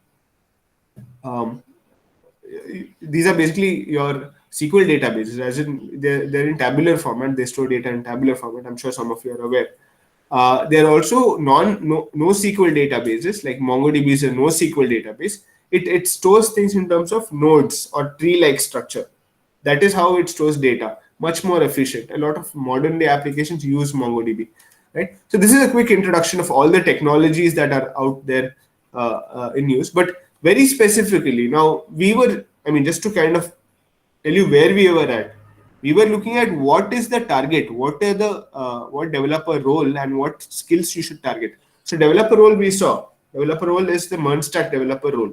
these are basically your SQL databases, as in they're in tabular format. They store data in tabular format. I'm sure some of you are aware. There are also NoSQL databases, like MongoDB is a NoSQL database. It stores things in terms of nodes or tree-like structure. That is how it stores data, much more efficient. A lot of modern day applications use MongoDB, right? So this is a quick introduction of all the technologies that are out there in use. But very specifically, now just to kind of tell you where we were at, we were looking at what is the target, what are the what developer role and what skills you should target. So developer role developer role is the MERN stack developer role.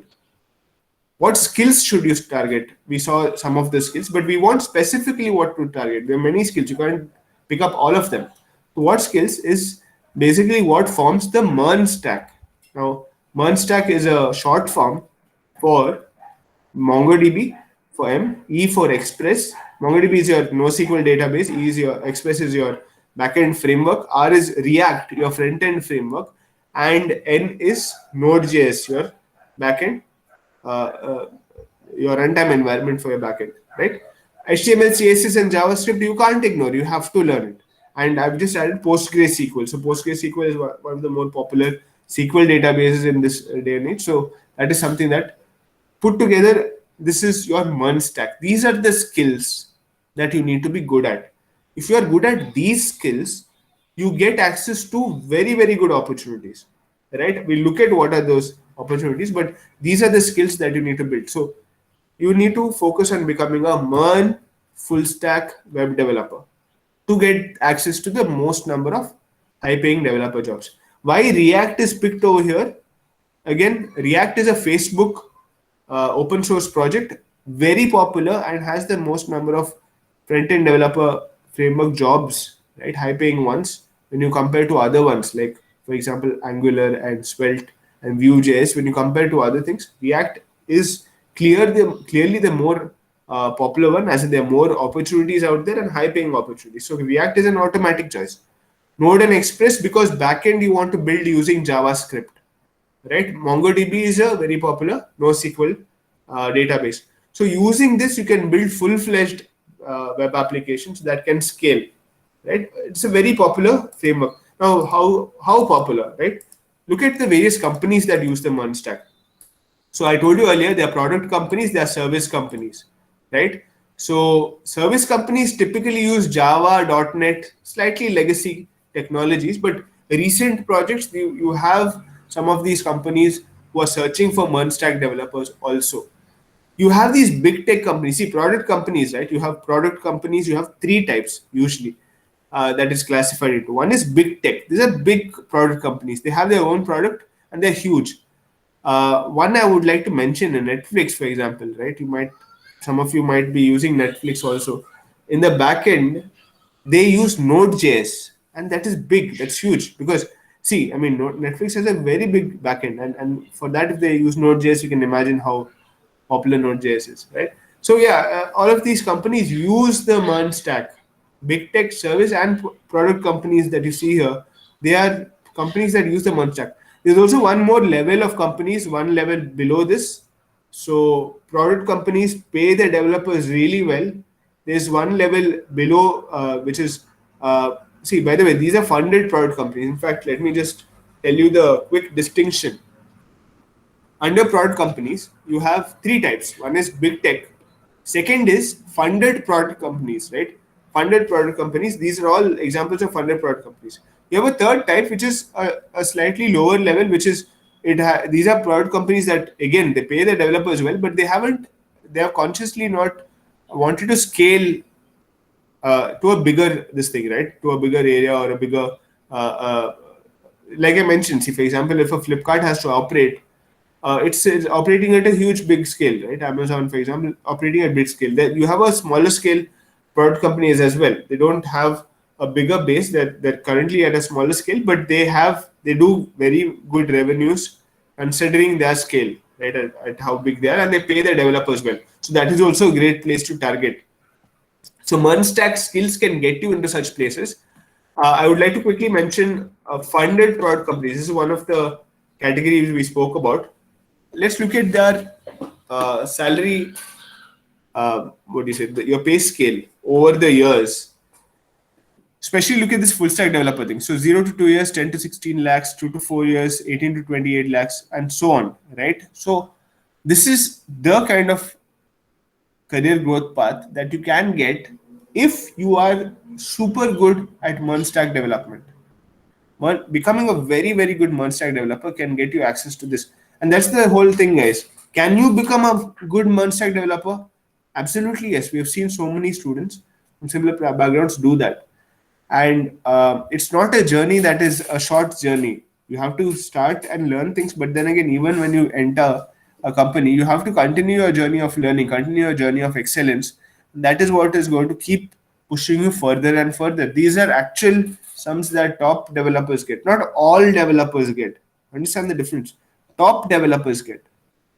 What skills should you target? We saw some of the skills, but we want specifically what to target. There are many skills. You can't pick up all of them. So what skills is basically what forms the MERN stack. Now, MERN stack is a short form for MongoDB for M, E for Express. MongoDB is your NoSQL database. E is your Express is your backend framework. R is React, your front-end framework, and N is Node.js, your backend. Your runtime environment for your backend, right? HTML, CSS, and JavaScript you can't ignore. You have to learn it. And I've just added PostgreSQL. So PostgreSQL is one of the more popular SQL databases in this day and age. So that is something that put together. This is your MERN stack. These are the skills that you need to be good at. If you are good at these skills, you get access to very, very good opportunities, right? We look at what are those opportunities, but these are the skills that you need to build. So you need to focus on becoming a MERN full stack web developer to get access to the most number of high paying developer jobs. Why React is picked over here? Again, React is a Facebook open source project, very popular and has the most number of front-end developer framework jobs, right? High paying ones when you compare to other ones, like for example, Angular and Svelte and Vue.js. When you compare to other things, React is clearly the more popular one, as in there are more opportunities out there and high paying opportunities. So React is an automatic choice. Node and Express, because backend you want to build using JavaScript, right? MongoDB is a very popular NoSQL database. So using this, you can build full-fledged web applications that can scale, right? It's a very popular framework. Now, how popular, right? Look at the various companies that use the MERN stack. So I told you earlier, there are product companies, there are service companies, right? So service companies typically use Java, .NET, slightly legacy technologies, but recent projects, you have some of these companies who are searching for MERN stack developers also. You have these big tech companies. See, product companies, right? You have product companies, you have three types usually that is classified into. One is big tech. These are big product companies. They have their own product and they're huge. One I would like to mention is Netflix, for example, right? Some of you might be using Netflix also. In the back end, they use Node.js, and that is big. That's huge because see, I mean, Netflix has a very big backend, and for that, if they use Node.js, you can imagine how popular Node.js is, right? So yeah, all of these companies use the MERN stack. Big tech, service, and product companies that you see here, they are companies that use the MERN stack. There's also one more level of companies, one level below this. So product companies pay their developers really well. There's one level below, which is, see, by the way, these are funded product companies. In fact, let me just tell you the quick distinction. Under product companies, you have three types. One is big tech. Second is funded product companies, right? Funded product companies. These are all examples of funded product companies. You have a third type, which is a slightly lower level, which is these are product companies that, again, they pay their developers well, but they have consciously not wanted to scale to a bigger right? To a bigger area or a bigger, like I mentioned, see, for example, if a Flipkart has to operate, it's operating at a huge big scale, right? Amazon, for example, operating at big scale. You have a smaller scale product companies as well. They don't have a bigger base. They're currently at a smaller scale, but they do very good revenues considering their scale, right? At how big they are, and they pay their developers well. So that is also a great place to target. So MERN stack skills can get you into such places. I would like to quickly mention funded product companies. This is one of the categories we spoke about. Let's look at their salary what do you say, your pay scale over the years. Especially look at this full stack developer thing. So 0 to 2 years, 10 to 16 lakhs, 2 to 4 years, 18 to 28 lakhs, and so on, right? So this is the kind of career growth path that you can get if you are super good at MERN stack development. Becoming a very, very good MERN stack developer can get you access to this. And that's the whole thing, guys. Can you become a good MERN stack developer? Absolutely, yes. We have seen so many students from similar backgrounds do that. And it's not a journey that is a short journey. You have to start and learn things, but then again, even when you enter a company, you have to continue your journey of learning, continue your journey of excellence. That is what is going to keep pushing you further and further. These are actual sums that top developers get. Not all developers get. Understand the difference. Top developers get,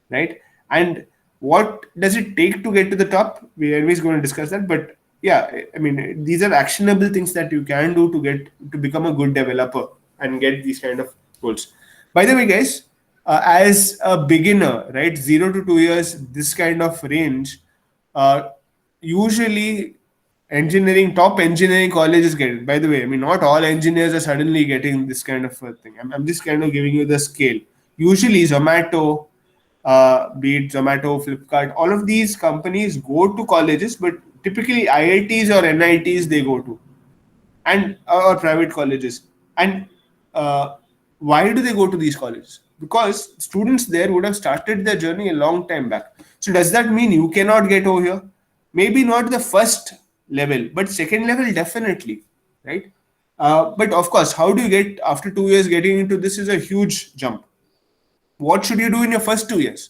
right? And what does it take to get to the top? We're always going to discuss that, but yeah, I mean, these are actionable things that you can do to become a good developer and get these kind of goals. By the way, guys, as a beginner, right, 0 to 2 years, this kind of range, usually top engineering colleges get it. By the way, I mean, not all engineers are suddenly getting this kind of a thing. I'm just kind of giving you the scale. Usually Zomato, be it Zomato, Flipkart, all of these companies go to colleges, but typically IITs or NITs they go to, and or private colleges. And why do they go to these colleges? Because students there would have started their journey a long time back. So does that mean you cannot get over here? Maybe not the first level, but second level definitely, right? But of course, how do you get after 2 years getting into this is a huge jump. What should you do in your first 2 years?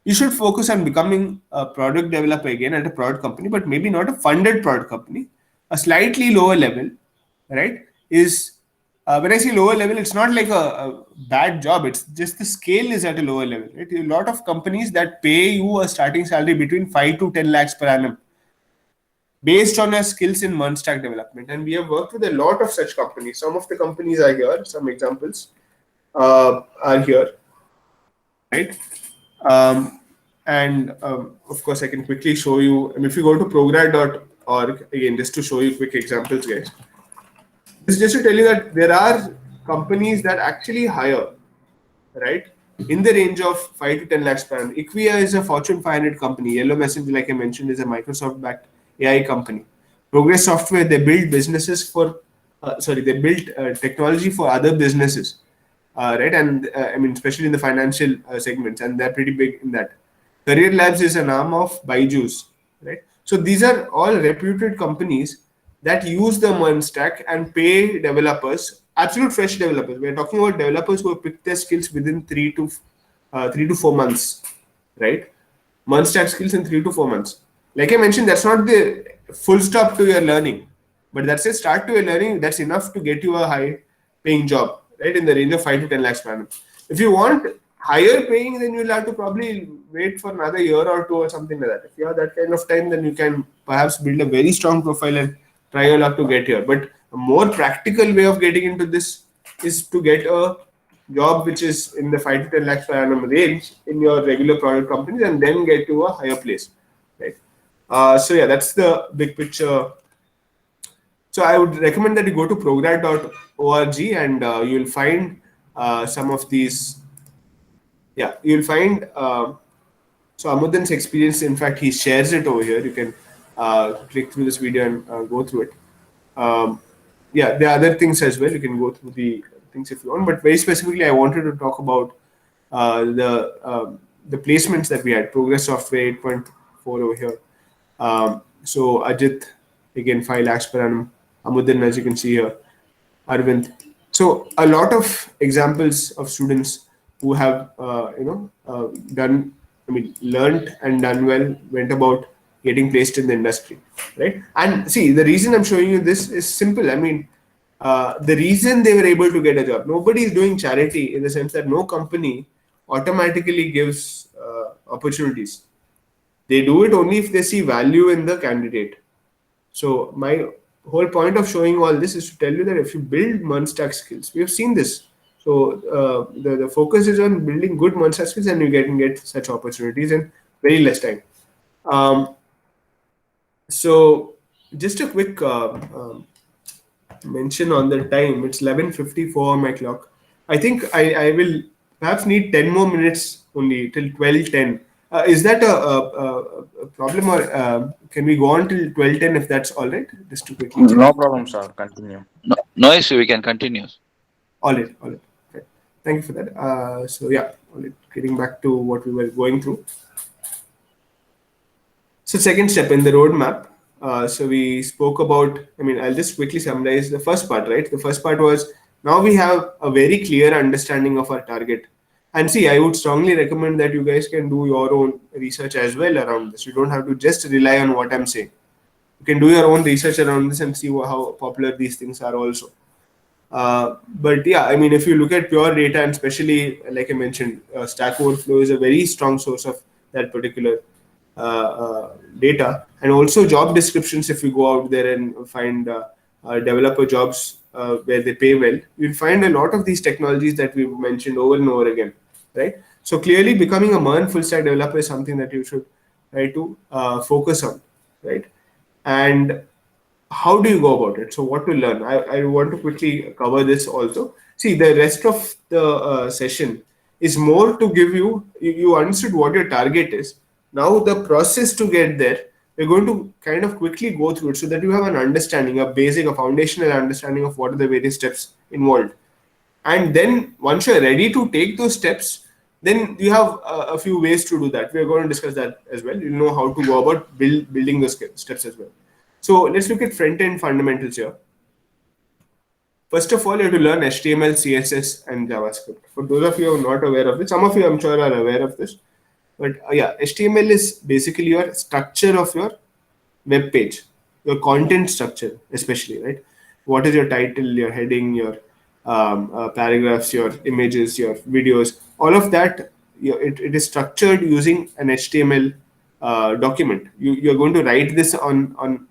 You should focus on becoming a product developer again at a product company, but maybe not a funded product company, a slightly lower level, right? When I say lower level, it's not like a bad job. It's just the scale is at a lower level, right? A lot of companies that pay you a starting salary between 5 to 10 lakhs per annum based on your skills in MERN stack development. And we have worked with a lot of such companies. Some of the companies are here, some examples are here, right? Of course, I can quickly show you. If you go to prograd.org, again, just to show you quick examples, guys. This is just to tell you that there are companies that actually hire, right, in the range of 5 to 10 lakhs per annum. Equia is a Fortune 500 company. Yellow Messenger, like I mentioned, is a Microsoft-backed AI company. Progress Software, they build businesses for, they build technology for other businesses. Right, and I mean, especially in the financial segments, and they're pretty big in that. Career Labs is an arm of Byju's, right? So these are all reputed companies that use the MERN stack and pay developers, absolute fresh developers. We're talking about developers who have picked their skills within 3 to 4 months, right? MERN stack skills in 3 to 4 months. Like I mentioned, that's not the full stop to your learning, but that's a start to your learning. That's enough to get you a high-paying job, right, in the range of 5 to 10 lakhs per annum. If you want higher paying, then you'll have to probably wait for another year or two or something like that. If you have that kind of time, then you can perhaps build a very strong profile and try your luck to get here. But a more practical way of getting into this is to get a job which is in the 5 to 10 lakhs per annum range in your regular product companies and then get to a higher place, right? So yeah, that's the big picture. So I would recommend that you go to prograd.org and you'll find some of these. Yeah, you'll find. So Amudan's experience, in fact, he shares it over here. You can click through this video and go through it. Yeah, there are other things as well. You can go through the things if you want. But very specifically, I wanted to talk about the placements that we had. Progress Software 8.4 over here. So Ajit, again, 5 lakhs per annum. Amudan, as you can see here, Arvind. So a lot of examples of students who have, learned and done well, went about getting placed in the industry, right? And see, the reason I'm showing you this is simple. I mean, the reason they were able to get a job, nobody is doing charity in the sense that no company automatically gives opportunities. They do it only if they see value in the candidate. So my whole point of showing all this is to tell you that if you build MERN stack skills, we have seen this. So the focus is on building good MERN stack skills and you can get such opportunities in very less time. So just a quick mention on the time. It's 11:54 on my clock. I think I will perhaps need 10 more minutes only till 12:10. Is that a problem, or can we go on till 12:10 if that's all right? Just to quickly check. No problem, sir. Continue. No issue. We can continue. All right, all right. Okay. Thank you for that. So yeah, all right. Getting back to what we were going through. So second step in the roadmap. So we spoke about, I'll just quickly summarize the first part, right? The first part was, now we have a very clear understanding of our target. And see, I would strongly recommend that you guys can do your own research as well around this. You don't have to just rely on what I'm saying. You can do your own research around this and see how popular these things are also. But yeah, if you look at pure data, and especially like I mentioned, Stack Overflow is a very strong source of that particular data, and also job descriptions. If you go out there and find developer jobs where they pay well, you'll find a lot of these technologies that we've mentioned over and over again, right? So clearly, becoming a MERN full stack developer is something that you should try to focus on, right? And how do you go about it? So what to learn? I want to quickly cover this also. See, the rest of the session is more to give you understood what your target is. Now the process to get there, we're going to kind of quickly go through it so that you have an understanding, a foundational understanding of what are the various steps involved. And then once you're ready to take those steps, then you have a few ways to do that. We're going to discuss that as well. You'll know how to go about building those steps as well. So let's look at front-end fundamentals here. First of all, you have to learn HTML, CSS, and JavaScript. For those of you who are not aware of this, some of you I'm sure are aware of this. But yeah, HTML is basically your structure of your web page, your content structure, especially, right? What is your title, your heading, your paragraphs, your images, your videos, all of that. It is structured using an HTML document. You're going to write this on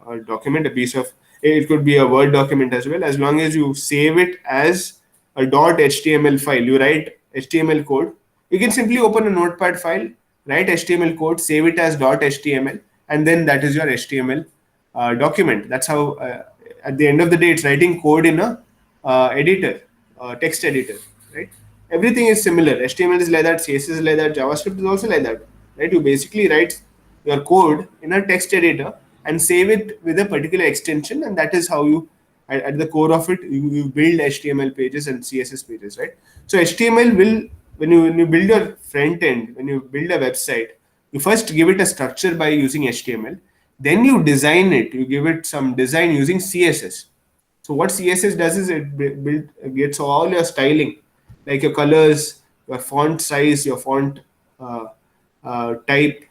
a document, a piece of, it could be a Word document as well, as long as you save it as a .html file. You write HTML code. You can simply open a notepad file, write HTML code, save it as .html, and then that is your HTML document. That's how, at the end of the day, it's writing code in a editor, text editor, right? Everything is similar. HTML is like that, CSS is like that, JavaScript is also like that, right? You basically write your code in a text editor and save it with a particular extension, and that is how you, at the core of it, you build HTML pages and CSS pages, right? So HTML will, when you build your front end, when you build a website, you first give it a structure by using HTML, then you design it, you give it some design using CSS. So what CSS does is it gets all your styling, like your colors, your font size, your font type,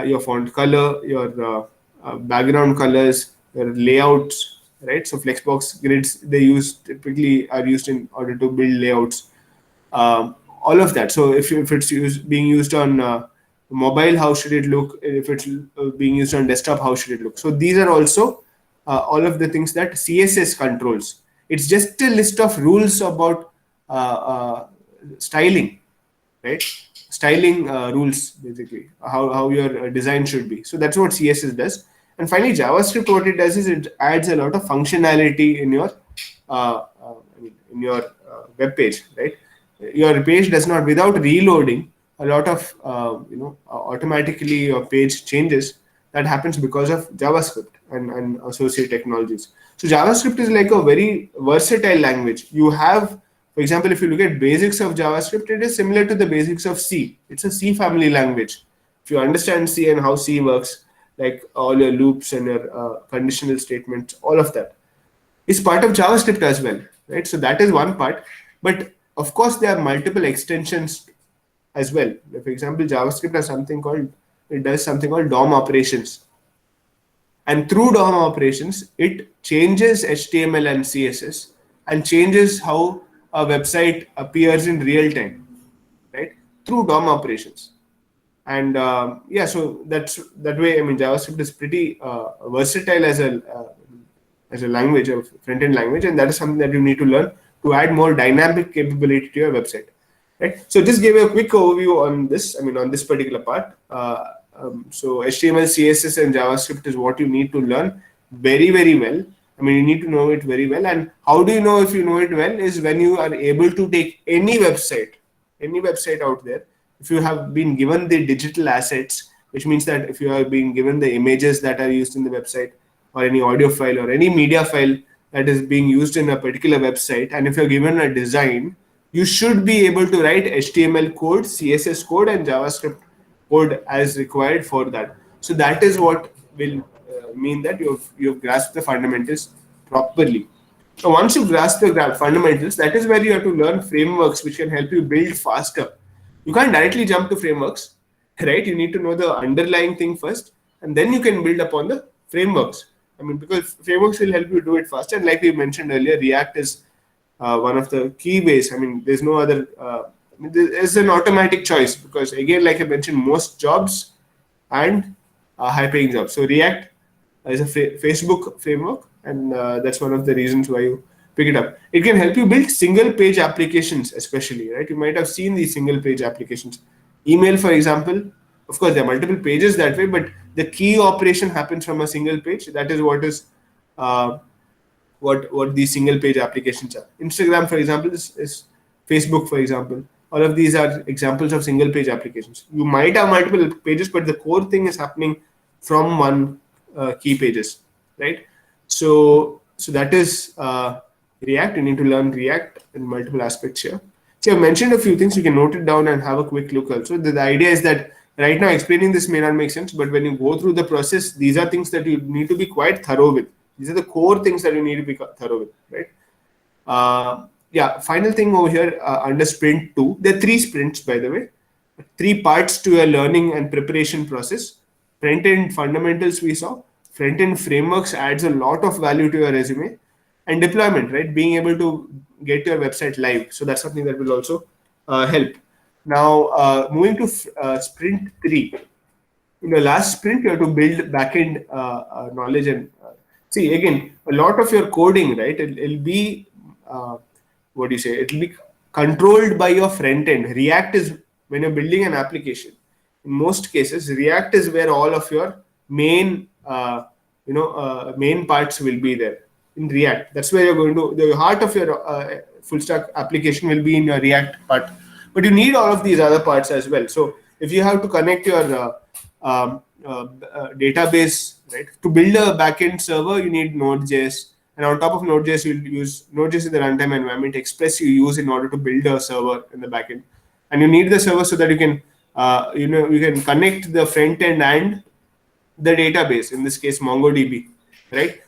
your font color, your background colors, your layouts, right? So Flexbox grids, typically are used in order to build layouts. All of that. So if it's being used on mobile, how should it look? If it's being used on desktop, how should it look? So these are also all of the things that CSS controls. It's just a list of rules about styling, right? Styling rules, basically, how your design should be. So that's what CSS does. And finally, JavaScript, what it does is it adds a lot of functionality in your web page, right? Your page does not, without reloading, a lot of automatically your page changes. That happens because of JavaScript and associated technologies. So JavaScript is like a very versatile language. You have, for example, if you look at basics of JavaScript, it is similar to the basics of C. It's a C family language. If you understand C and how C works, like all your loops and your conditional statements, all of that is part of JavaScript as well, right? So that is one part. But of course, there are multiple extensions as well. For example, JavaScript has does something called DOM operations. And through DOM operations, it changes HTML and CSS and changes how a website appears in real time, right? Through DOM operations. And so that way. JavaScript is pretty versatile as a language, a front-end language, and that is something that you need to learn to add more dynamic capability to your website, right? So just give a quick overview on this. On this particular part. So HTML, CSS, and JavaScript is what you need to learn very, very well. I mean, you need to know it very well. And how do you know if you know it well is when you are able to take any website out there. If you have been given the digital assets, which means that if you are being given the images that are used in the website, or any audio file or any media file that is being used in a particular website, and if you're given a design, you should be able to write HTML code, CSS code, and JavaScript code as required for that. So that is what will mean that you've grasped the fundamentals properly. So once you grasp the fundamentals, that is where you have to learn frameworks which can help you build faster. You can't directly jump to frameworks, right? You need to know the underlying thing first, and then you can build upon the frameworks. I mean, because frameworks will help you do it faster. And like we mentioned earlier, React is one of the key ways. I mean, there's no other. There's an automatic choice because, again, like I mentioned, most jobs and high-paying jobs. So React is a Facebook framework, and that's one of the reasons why you pick it up. It can help you build single-page applications, especially, right? You might have seen these single-page applications. Email, for example, of course, there are multiple pages that way, but the key operation happens from a single page. That is what is what these single-page applications are. Instagram, for example, is Facebook, for example. All of these are examples of single-page applications. You might have multiple pages, but the core thing is happening from one key pages, right? So that is React. You need to learn React in multiple aspects here. So I've mentioned a few things. You can note it down and have a quick look also. The idea is that right now explaining this may not make sense, but when you go through the process, these are things that you need to be quite thorough with. These are the core things that you need to be thorough with, right? Yeah, final thing over here under sprint 2. There are 3 sprints, by the way. 3 parts to your learning and preparation process. Front-end fundamentals we saw. Front-end frameworks adds a lot of value to your resume. And deployment, right? Being able to get your website live. So that's something that will also help. Now, moving to sprint 3. In the last sprint, you have to build backend knowledge. And see, again, a lot of your coding, right? It'll be, what do you say? It'll be controlled by your front end. React is, when you're building an application, in most cases, React is where all of your main, main parts will be there. In React, that's where you're going to, the heart of your full stack application will be in your React part. But you need all of these other parts as well. So if you have to connect your database, right, to build a backend server, you need Node.js. And on top of Node.js, you'll use Node.js in the runtime environment. Express you use in order to build a server in the backend. And you need the server so that you can, you can connect the front end and the database. In this case, MongoDB, right?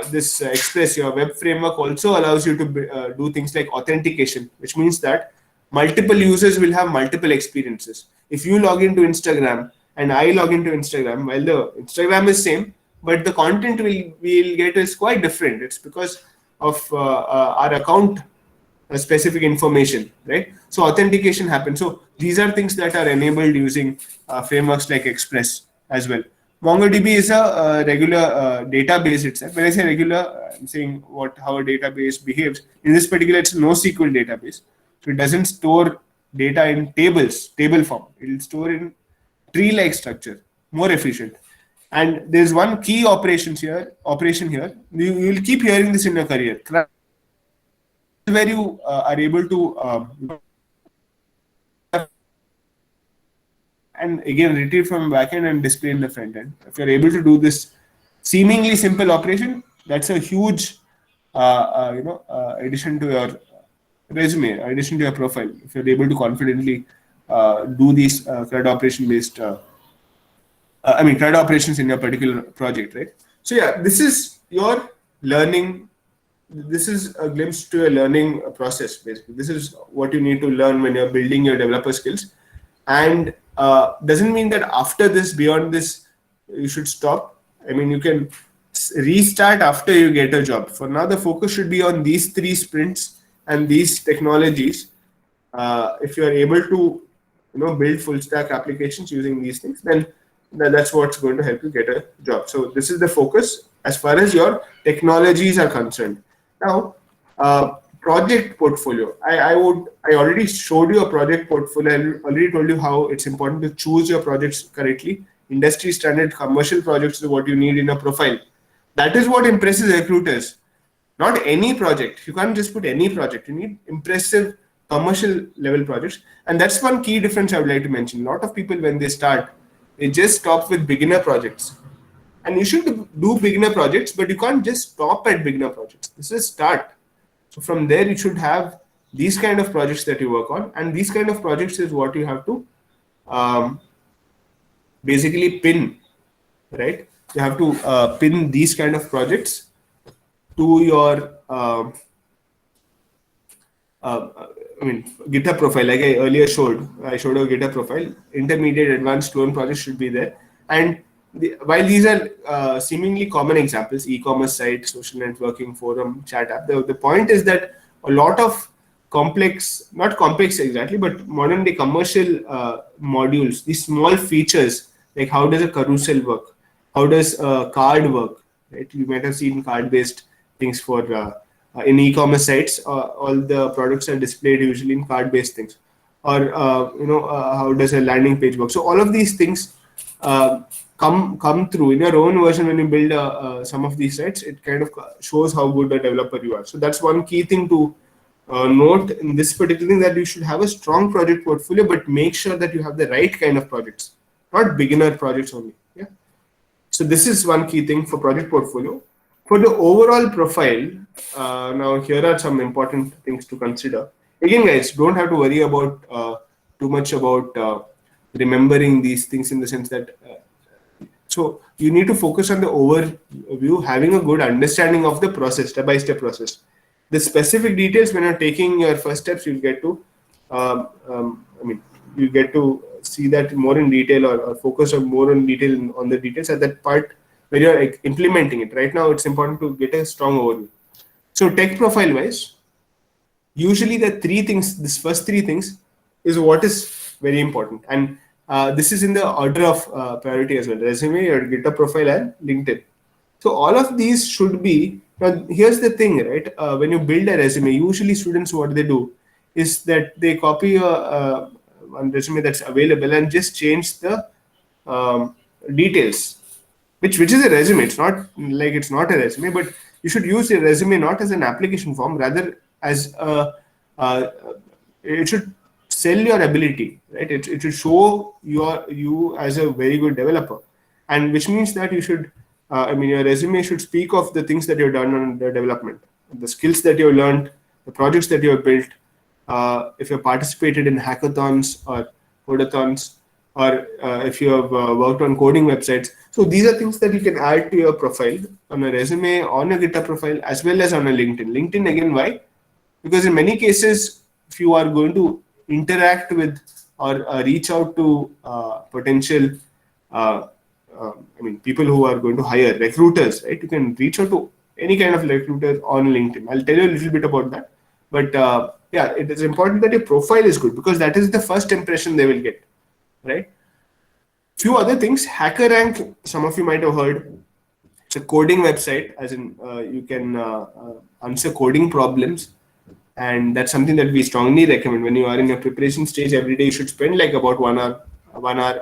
This Express, your web framework, also allows you to do things like authentication, which means that multiple users will have multiple experiences. If you log into Instagram and I log into Instagram, well, the Instagram is same, but the content we'll get is quite different. It's because of our account specific information, right? So authentication happens. So these are things that are enabled using frameworks like Express as well. MongoDB is a regular database itself. When I say regular, I'm saying how a database behaves. In this particular, it's a NoSQL database. So it doesn't store data in table form. It will store in tree-like structure, more efficient. And there's one key operation here. You will keep hearing this in your career. Where you are able to and again retrieve from backend and display in the front end. If you're able to do this seemingly simple operation, that's a huge addition to your resume, addition to your profile. If you're able to confidently do these CRUD operation based, CRUD operations in your particular project, right? So yeah, this is your learning. This is a glimpse to a learning process. Basically, this is what you need to learn when you're building your developer skills. And doesn't mean that after this, beyond this, you should stop. I mean, you can restart after you get a job. For now, the focus should be on these 3 sprints and these technologies. If you are able to, build full stack applications using these things, then that's what's going to help you get a job. So this is the focus as far as your technologies are concerned. Now, project portfolio. I already showed you a project portfolio. I already told you how it's important to choose your projects correctly. Industry standard commercial projects is what you need in a profile. That is what impresses recruiters. Not any project. You can't just put any project. You need impressive commercial level projects. And that's one key difference I would like to mention. A lot of people, when they start, they just stop with beginner projects. And you should do beginner projects, but you can't just stop at beginner projects. This is a start. So from there, you should have these kind of projects that you work on. And these kind of projects is what you have to basically pin, right? You have to pin these kind of projects to your GitHub profile. Like I earlier showed, I showed a GitHub profile. Intermediate, advanced, loan projects should be there. And while these are seemingly common examples, e-commerce site, social networking, forum, chat app, the point is that a lot of complex, not complex exactly, but modern day commercial modules, these small features, like how does a carousel work? How does a card work? Right? You might have seen card-based things for in e-commerce sites. All the products are displayed usually in card-based things. Or how does a landing page work? So all of these things come through in your own version. When you build some of these sites, it kind of shows how good a developer you are. So that's one key thing to note in this particular thing, that you should have a strong project portfolio, but make sure that you have the right kind of projects, not beginner projects only. Yeah. So this is one key thing for project portfolio. For the overall profile, now here are some important things to consider. Again, guys, don't have to worry about too much about remembering these things, in the sense that so you need to focus on the overview, having a good understanding of the process, step-by-step process. The specific details, when you're taking your first steps, you'll get to you get to see that more in detail, or focus on more in detail on the details at that part where you're implementing it. Right now, it's important to get a strong overview. So tech profile wise, usually the three things, this first three things is what is very important. And this is in the order of priority as well: resume, your GitHub profile, and LinkedIn. So all of these should be, now here's the thing, right? When you build a resume, usually students, what they do is that they copy one resume that's available and just change the details, which is a resume. It's not like it's not a resume, but you should use a resume not as an application form, rather as it should sell your ability, right? It should show you as a very good developer, and which means that you should, your resume should speak of the things that you've done on the development, the skills that you've learned, the projects that you have built, if you participated in hackathons or codathons, or if you have worked on coding websites. So these are things that you can add to your profile on a resume, on a GitHub profile, as well as on a LinkedIn. LinkedIn, again, why? Because in many cases, if you are going to interact with or reach out to potential people who are going to hire, recruiters, right? You can reach out to any kind of recruiter on LinkedIn. I'll tell you a little bit about that. But yeah, it is important that your profile is good, because that is the first impression they will get, right? Few other things. HackerRank, some of you might have heard. It's a coding website, as in you can answer coding problems. And that's something that we strongly recommend. When you are in your preparation stage, every day you should spend like about 1 hour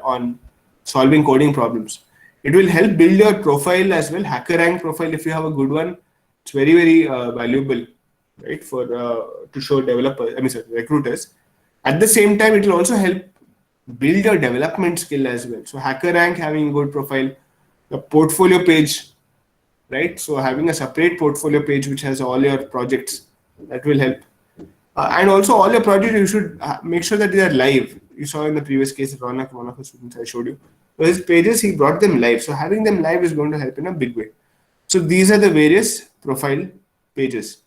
on solving coding problems. It will help build your profile as well. HackerRank profile, if you have a good one, it's very, very valuable, right, for to show developers, recruiters. At the same time, it will also help build your development skill as well. So HackerRank, having a good profile, the portfolio page, right? So having a separate portfolio page which has all your projects, that will help. And also all your projects, you should make sure that they are live. You saw in the previous case, Ronak, one of the students I showed you, so his pages, he brought them live. So having them live is going to help in a big way. So these are the various profile pages,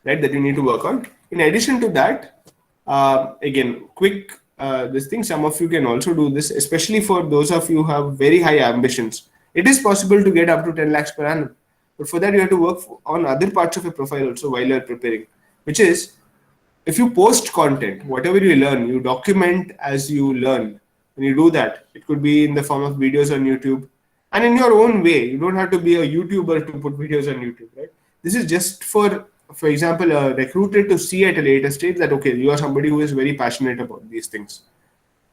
right, that you need to work on. In addition to that, again, quick, this thing, some of you can also do this, especially for those of you who have very high ambitions. It is possible to get up to 10 lakhs per annum. But for that, you have to work on other parts of your profile also while you're preparing, which is, if you post content, whatever you learn, you document as you learn. When you do that, it could be in the form of videos on YouTube and in your own way. You don't have to be a YouTuber to put videos on YouTube, right? This is just for for example, a recruiter to see at a later stage that, okay, you are somebody who is very passionate about these things,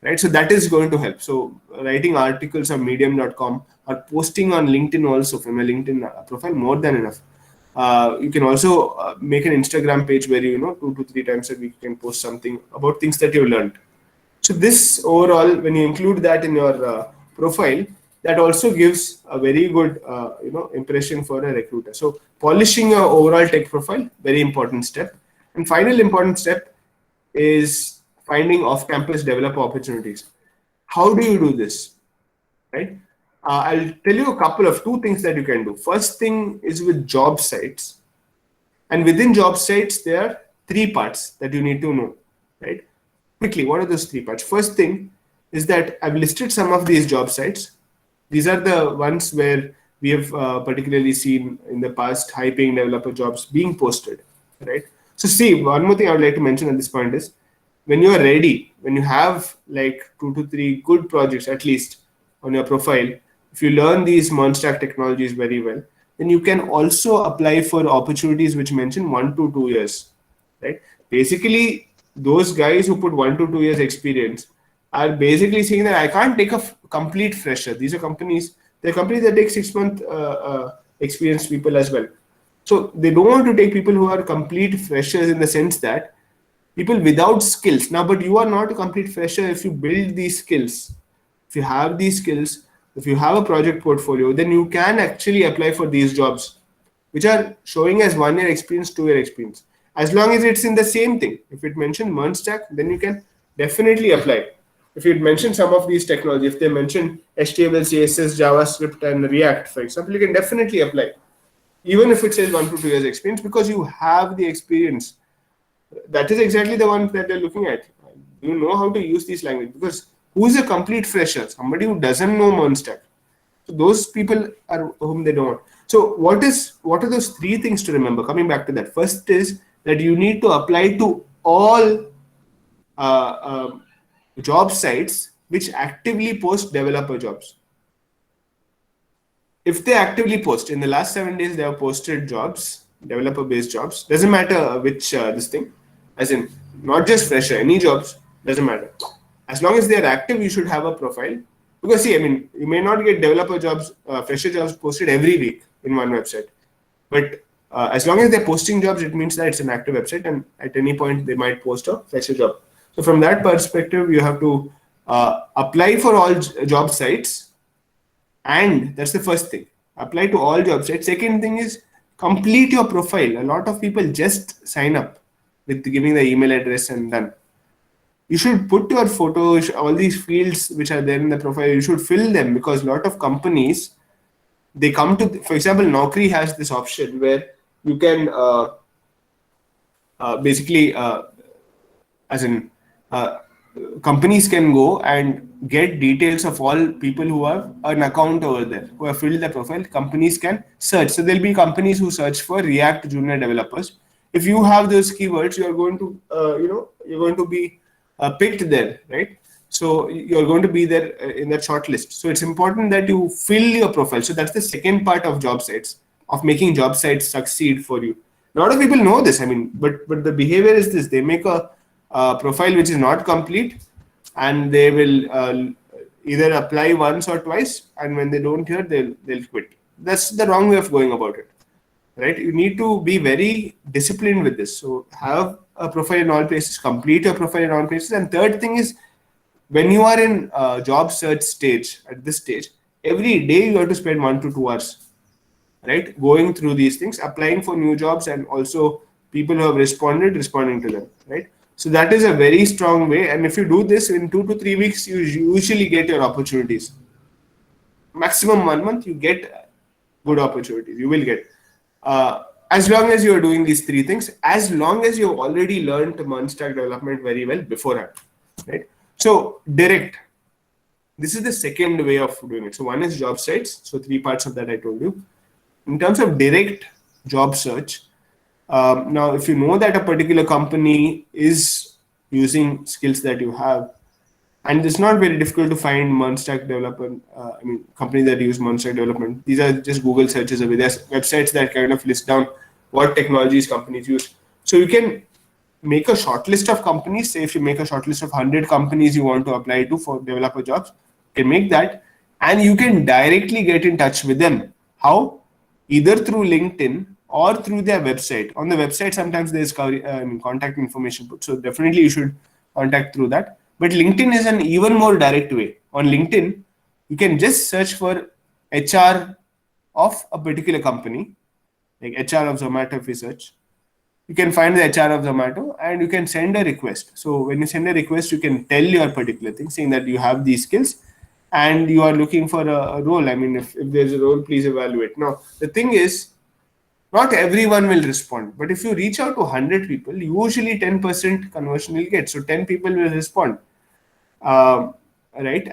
right? So that is going to help. So writing articles on medium.com or posting on LinkedIn also from a LinkedIn profile, more than enough. You can also make an Instagram page where you 2 to 3 times a week you can post something about things that you learned. So this overall, when you include that in your profile, that also gives a very good impression for a recruiter. So polishing your overall tech profile, very important step. And final important step is finding off-campus developer opportunities. How do you do this? Right? I'll tell you a couple of 2 things that you can do. First thing is with job sites. And within job sites, there are 3 parts that you need to know. Right? Quickly, what are those 3 parts? First thing is that I've listed some of these job sites. These are the ones where we have particularly seen in the past high-paying developer jobs being posted. Right? So see, one more thing I would like to mention at this point is, when you are ready, when you have like 2 to 3 good projects at least on your profile, if you learn these Stack technologies very well, then you can also apply for opportunities which mention 1 to 2 years, right? Basically, those guys who put 1 to 2 years experience are basically saying that I can't take a complete fresher. These are companies, they're companies that take 6-month experienced people as well. So they don't want to take people who are complete freshers in the sense that people without skills. Now, but you are not a complete fresher if you build these skills. If you have these skills, if you have a project portfolio, then you can actually apply for these jobs, which are showing as 1 year experience, 2 year experience. As long as it's in the same thing. If it mentioned Stack, then you can definitely apply. If you mention some of these technologies, if they mention HTML, CSS, JavaScript, and React, for example, you can definitely apply. Even if it says 1 to 2 years experience, because you have the experience. That is exactly the one that they're looking at. You know how to use these languages, because who is a complete fresher? Somebody who doesn't know Stack. So those people are whom they don't want. So what are those 3 things to remember? Coming back to that, first is that you need to apply to all job sites which actively post developer jobs. If they actively post, in the last 7 days, they have posted jobs, developer-based jobs. Doesn't matter which this thing, as in not just fresher, any jobs, doesn't matter. As long as they are active, you should have a profile. Because see, I mean, you may not get developer jobs, fresher jobs posted every week in one website. But as long as they're posting jobs, it means that it's an active website, and at any point they might post a fresher job. So from that perspective, you have to apply for all job sites. And that's the first thing. Apply to all job sites. Second thing is complete your profile. A lot of people just sign up with giving the email address and done. You should put your photos, all these fields which are there in the profile, you should fill them, because a lot of companies, they come to, for example, Naukri has this option where you can basically, companies can go and get details of all people who have an account over there, who have filled the profile. Companies can search. So there'll be companies who search for React junior developers. If you have those keywords, you're going to, you're going to be picked there, right? So you're going to be there in that short list. So it's important that you fill your profile. So that's the second part of job sites, of making job sites succeed for you. A lot of people know this. I mean, but the behavior is this: they make a profile which is not complete, and they will either apply once or twice, and when they don't hear, they'll quit. That's the wrong way of going about it, right? You need to be very disciplined with this. So have a profile in all places, complete your profile in all places. And third thing is, when you are in job search stage, at this stage, every day you have to spend 1 to 2 hours, right, going through these things, applying for new jobs, and also people who have responding to them, right? So that is a very strong way. And if you do this in 2 to 3 weeks, you usually get your opportunities. Maximum 1 month, you get good opportunities. You will get. As long as you're doing these 3 things, as long as you've already learned Stack development very well beforehand, right? So direct. This is the second way of doing it. So one is job sites. So 3 parts of that I told you. In terms of direct job search, now, if you know that a particular company is using skills that you have, and it's not very difficult to find Stack development, companies that use Stack development. These are just Google searches away. There's websites that kind of list down what technologies companies use. So you can make a short list of companies. Say if you make a short list of 100 companies you want to apply to for developer jobs, you can make that, and you can directly get in touch with them. How? Either through LinkedIn or through their website. On the website, sometimes there's contact information put, so definitely you should contact through that. But LinkedIn is an even more direct way. On LinkedIn, you can just search for HR of a particular company, like HR of Zomato. If you search, you can find the HR of Zomato and you can send a request. So when you send a request, you can tell your particular thing, saying that you have these skills and you are looking for a role. I mean, if there's a role, please evaluate. Now, the thing is, not everyone will respond, but if you reach out to 100 people, usually 10% conversion will get. So 10 people will respond, right?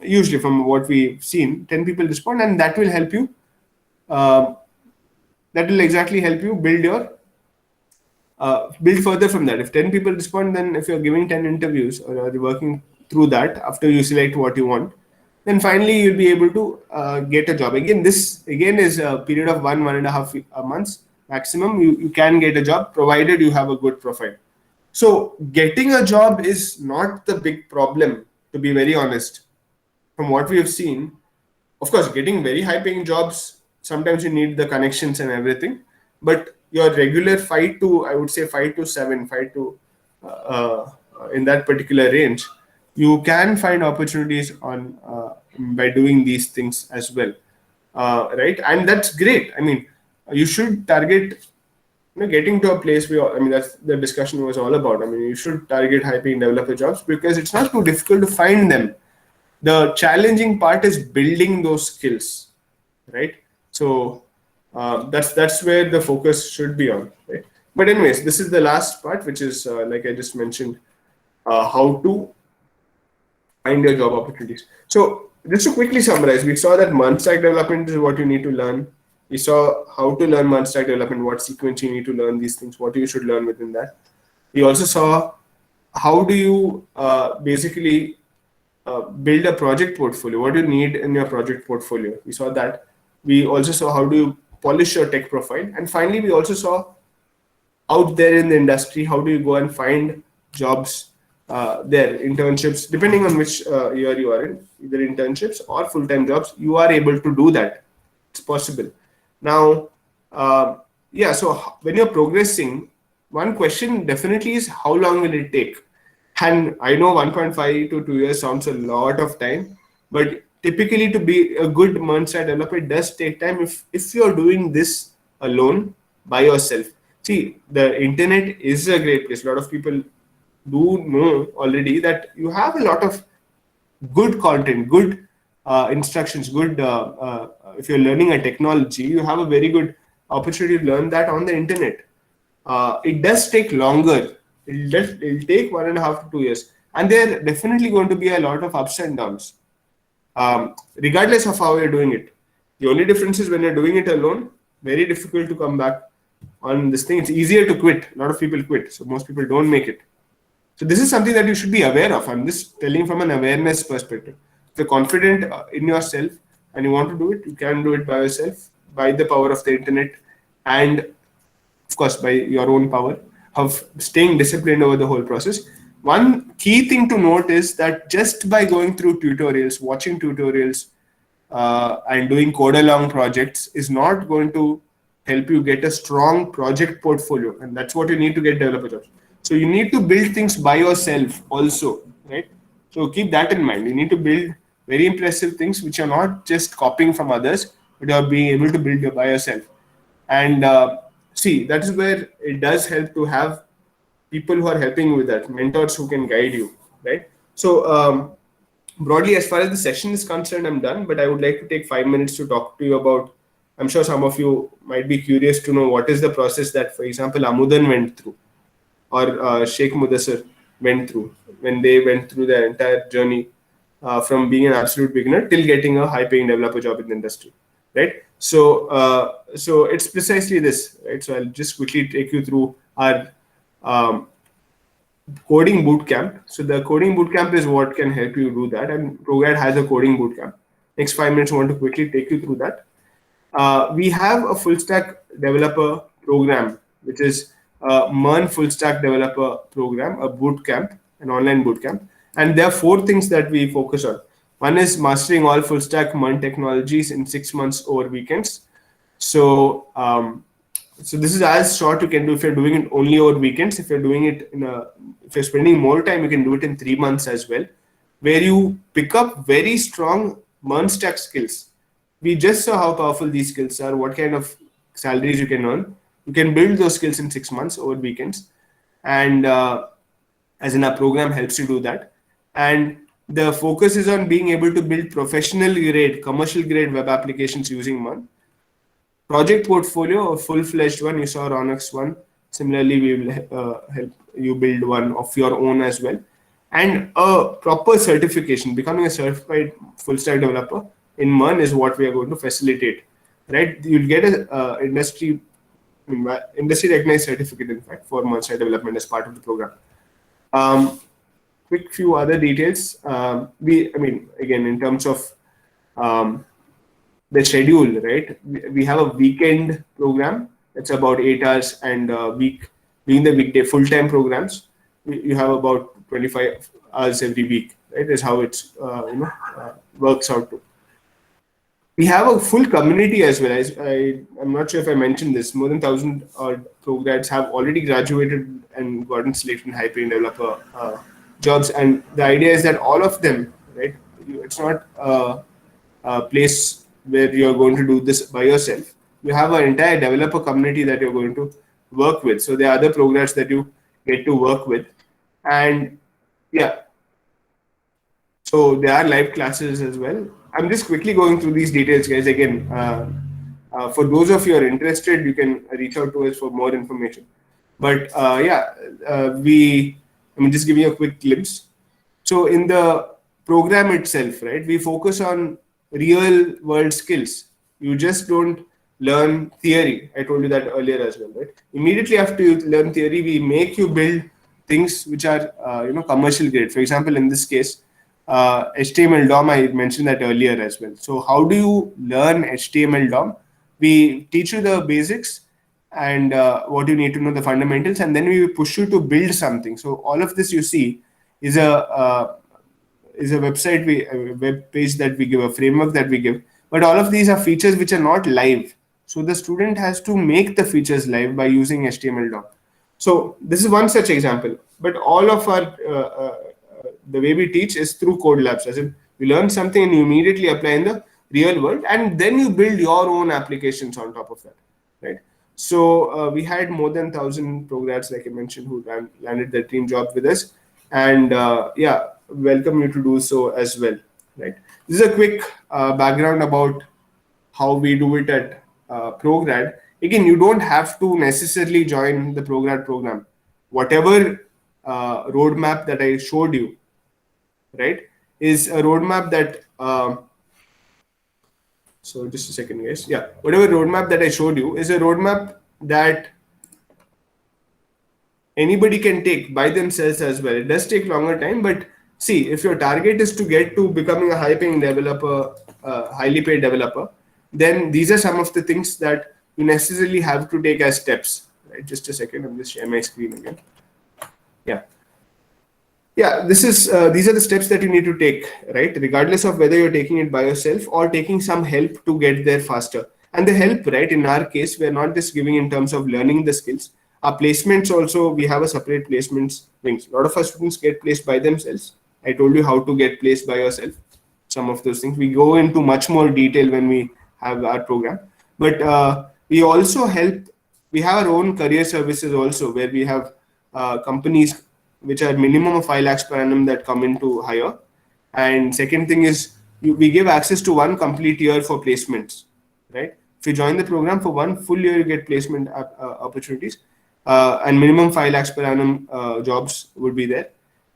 Usually from what we've seen, 10 people respond, and that will help you. That will exactly help you build your build further from that. If 10 people respond, then if you're giving 10 interviews or you're working through that after you select what you want, then finally you'll be able to get a job. This is a period of 1.5 months maximum. You can get a job provided you have a good profile. So getting a job is not the big problem, to be very honest. From what we have seen, of course, getting very high paying jobs, sometimes you need the connections and everything, but your regular 5 to, I would say 5 to 7, 5 to in that particular range, you can find opportunities on by doing these things as well, right? And that's great. I mean, you should target getting to a place where, I mean, that's the discussion was all about. I mean, you should target high paying developer jobs because it's not too difficult to find them. The challenging part is building those skills, right? So that's where the focus should be on, right? But anyways, this is the last part, which is like I just mentioned, how to find your job opportunities. So just to quickly summarize, we saw that multi-stack development is what you need to learn. We saw how to learn multi-stack development, what sequence you need to learn these things, what you should learn within that. We also saw how do you basically build a project portfolio, what do you need in your project portfolio. We saw that. We also saw how do you polish your tech profile. And finally, we also saw out there in the industry, how do you go and find jobs there, internships, depending on which year you are in, either internships or full-time jobs, you are able to do that. It's possible. Now, so when you're progressing, one question definitely is how long will it take? And I know 1.5 to 2 years sounds a lot of time, but typically to be a good multi-stack developer, it does take time if you're doing this alone by yourself. See, the internet is a great place. A lot of people do know already that you have a lot of good content, good instructions, good if you're learning a technology, you have a very good opportunity to learn that on the internet. It does take longer. It'll take 1.5 to 2 years, and there are definitely going to be a lot of ups and downs, regardless of how you're doing it. The only difference is when you're doing it alone, very difficult to come back on this thing. It's easier to quit. A lot of people quit, so most people don't make it. So this is something that you should be aware of. I'm just telling from an awareness perspective. If you're confident in yourself and you want to do it, you can do it by yourself, by the power of the internet, and of course by your own power of staying disciplined over the whole process. One key thing to note is that just by going through tutorials, watching tutorials, and doing code along projects is not going to help you get a strong project portfolio, and that's what you need to get developer jobs. So you need to build things by yourself also, right? So keep that in mind. You need to build very impressive things which are not just copying from others, but you are being able to build it by yourself. And see, that is where it does help to have people who are helping you with that, mentors who can guide you, right? So broadly, as far as the session is concerned, I'm done, but I would like to take 5 minutes to talk to you about, I'm sure some of you might be curious to know what is the process that, for example, Amudan went through, or Sheikh Mudassir went through when they went through their entire journey from being an absolute beginner till getting a high-paying developer job in the industry, right? So it's precisely this, right? So I'll just quickly take you through our coding bootcamp. So the coding bootcamp is what can help you do that, and ProGuide has a coding bootcamp. Next 5 minutes, I want to quickly take you through that. We have a full stack developer program, which is a MERN full stack developer program, a bootcamp, an online bootcamp. And there are 4 things that we focus on. One is mastering all full stack MERN technologies in 6 months over weekends. So, so this is as short you can do if you're doing it only over weekends. If you're doing it if you're spending more time, you can do it in 3 months as well, where you pick up very strong MERN stack skills. We just saw how powerful these skills are, what kind of salaries you can earn. You can build those skills in 6 months over weekends. And as in our program helps you do that. And the focus is on being able to build professional grade, commercial grade web applications using MERN. Project portfolio, a full-fledged one, you saw Ronak's one. Similarly, we will help you build one of your own as well. And a proper certification, becoming a certified full-stack developer in MERN is what we are going to facilitate, right? You'll get a industry recognized certificate, in fact, for MERN stack development as part of the program. Quick few other details. Again, in terms of the schedule, right? We have a weekend program that's about 8 hours, and week being the weekday full-time programs, you have about 25 hours every week, right? That's how it's works out to. We have a full community as well. I'm not sure if I mentioned this. More than 1,000 pro-grads have already graduated and gotten selected in high-paying developer jobs. And the idea is that all of them, right? It's not a place where you're going to do this by yourself. You have an entire developer community that you're going to work with. So there are other programs that you get to work with. And yeah, so there are live classes as well. I'm just quickly going through these details, guys. Again, for those of you who are interested, you can reach out to us for more information. But just give you a quick glimpse. So in the program itself, right, we focus on real world skills. You just don't learn theory. I told you that earlier as well, right? Immediately after you learn theory, we make you build things which are commercial grade. For example, in this case, HTML DOM, I mentioned that earlier as well. So how do you learn HTML DOM? We teach you the basics and what you need to know, the fundamentals, and then we push you to build something. So all of this you see is a website, a web page that we give, a framework that we give. But all of these are features which are not live. So the student has to make the features live by using HTML DOM. So this is one such example. But all of our the way we teach is through code labs. As in, you learn something and you immediately apply in the real world, and then you build your own applications on top of that, right? So we had more than 1,000 pro-grads, like I mentioned, who landed their dream job with us, and welcome you to do so as well, right? This is a quick background about how we do it at ProGrad. Again, you don't have to necessarily join the ProGrad program. Whatever roadmap that I showed you, right, is a roadmap that so just a second, guys. Yeah, whatever roadmap that I showed you is a roadmap that anybody can take by themselves as well. It does take longer time, but see, if your target is to get to becoming a high-paying developer, highly paid developer, then these are some of the things that you necessarily have to take as steps, right? Just a second, I'm just sharing my screen again. Yeah, these are the steps that you need to take, right? Regardless of whether you're taking it by yourself or taking some help to get there faster. And the help, right, in our case, we're not just giving in terms of learning the skills. Our placements also, we have a separate placements wings. A lot of our students get placed by themselves. I told you how to get placed by yourself. Some of those things. We go into much more detail when we have our program. But we also help, we have our own career services also, where we have companies which are minimum of 5 lakhs per annum that come in to hire. And second thing is, we give access to 1 complete year for placements, right? If you join the program for 1 full year, you get placement opportunities, and minimum 5 lakhs per annum jobs would be there.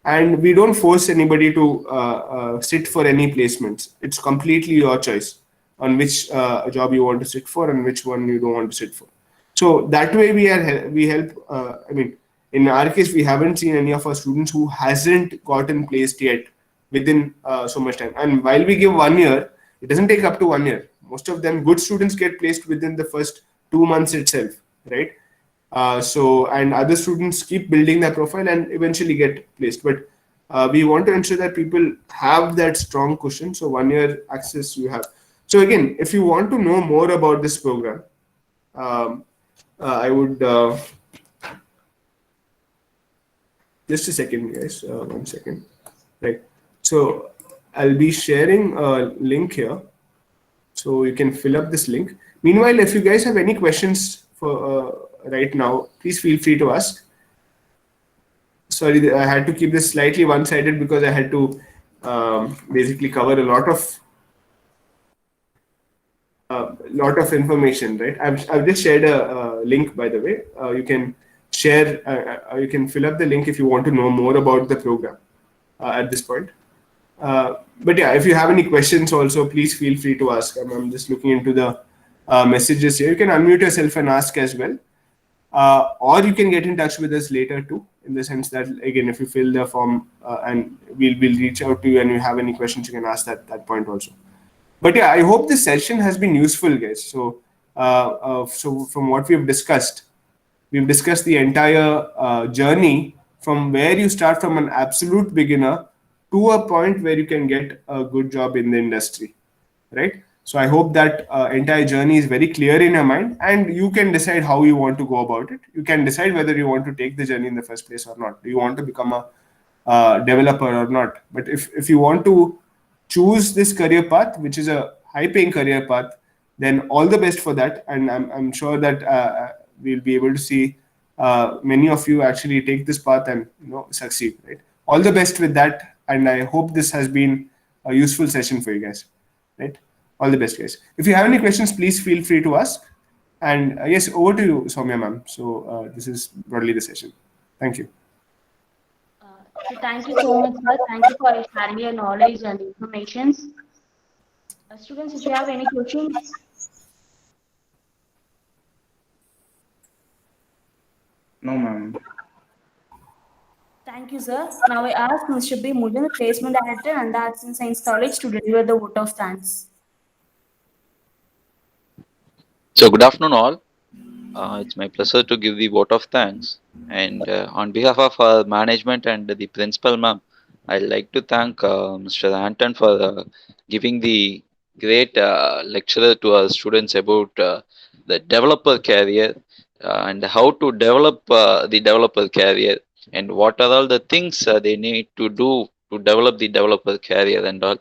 And we don't force anybody to sit for any placements. It's completely your choice on which job you want to sit for and which one you don't want to sit for. So that way we help. In our case, we haven't seen any of our students who hasn't gotten placed yet within so much time. And while we give 1 year, it doesn't take up to 1 year. Most of them, good students, get placed within the first 2 months itself, right? So and other students keep building their profile and eventually get placed. But we want to ensure that people have that strong cushion. So 1 year access you have. So again, if you want to know more about this program, I would just a second, guys. 1 second. Right. So I'll be sharing a link here, so you can fill up this link. Meanwhile, if you guys have any questions for right now, please feel free to ask. Sorry, I had to keep this slightly one-sided because I had to basically cover a lot of information, right? I've just shared a link, by the way. You can share, you can fill up the link if you want to know more about the program at this point. But yeah, if you have any questions also, please feel free to ask. I'm just looking into the messages here. You can unmute yourself and ask as well. Or you can get in touch with us later too, in the sense that, again, if you fill the form and we'll reach out to you and you have any questions, you can ask that point also. But yeah, I hope this session has been useful, guys. So, so from what we've discussed the entire journey from where you start from an absolute beginner to a point where you can get a good job in the industry, right? So I hope that entire journey is very clear in your mind, and you can decide how you want to go about it. You can decide whether you want to take the journey in the first place or not. Do you want to become a developer or not? But if you want to choose this career path, which is a high-paying career path, then all the best for that. And I'm sure that we'll be able to see many of you actually take this path and succeed. Right? All the best with that, and I hope this has been a useful session for you guys. Right? All the best, guys. If you have any questions, please feel free to ask. And yes, over to you, Soumya ma'am. So this is broadly the session. Thank you. So thank you so much, sir. Thank you for sharing your knowledge and information. Students, if you have any questions. No, ma'am. Thank you, sir. Now I ask Mr. B. Mujan, the placement director and the Arts and Science College, to deliver the vote of thanks. So good afternoon all. It's my pleasure to give the vote of thanks. And on behalf of our management and the principal ma'am, I'd like to thank Mr. Anton for giving the great lecture to our students about the developer career and how to develop the developer career and what are all the things they need to do to develop the developer career and all.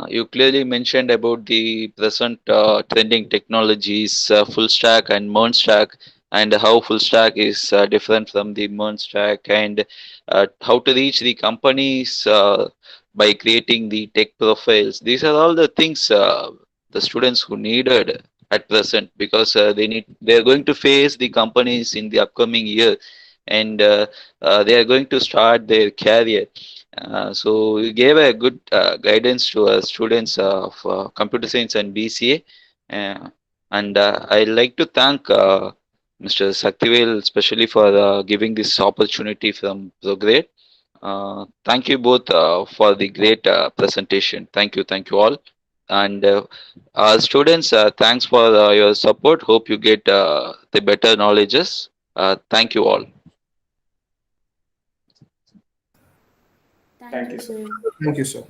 You clearly mentioned about the present trending technologies, full stack and merge stack, and how full stack is different from the merge stack, and how to reach the companies by creating the tech profiles. These are all the things the students who needed at present, because they are going to face the companies in the upcoming year, and they are going to start their career. So we gave a good guidance to students of computer science and BCA, and I'd like to thank Mr. Saktivel especially for giving this opportunity from ProGrade. Thank you both for the great presentation. Thank you all. And students, thanks for your support. Hope you get the better knowledges. Thank you all. Thank you, sir. Thank you, sir.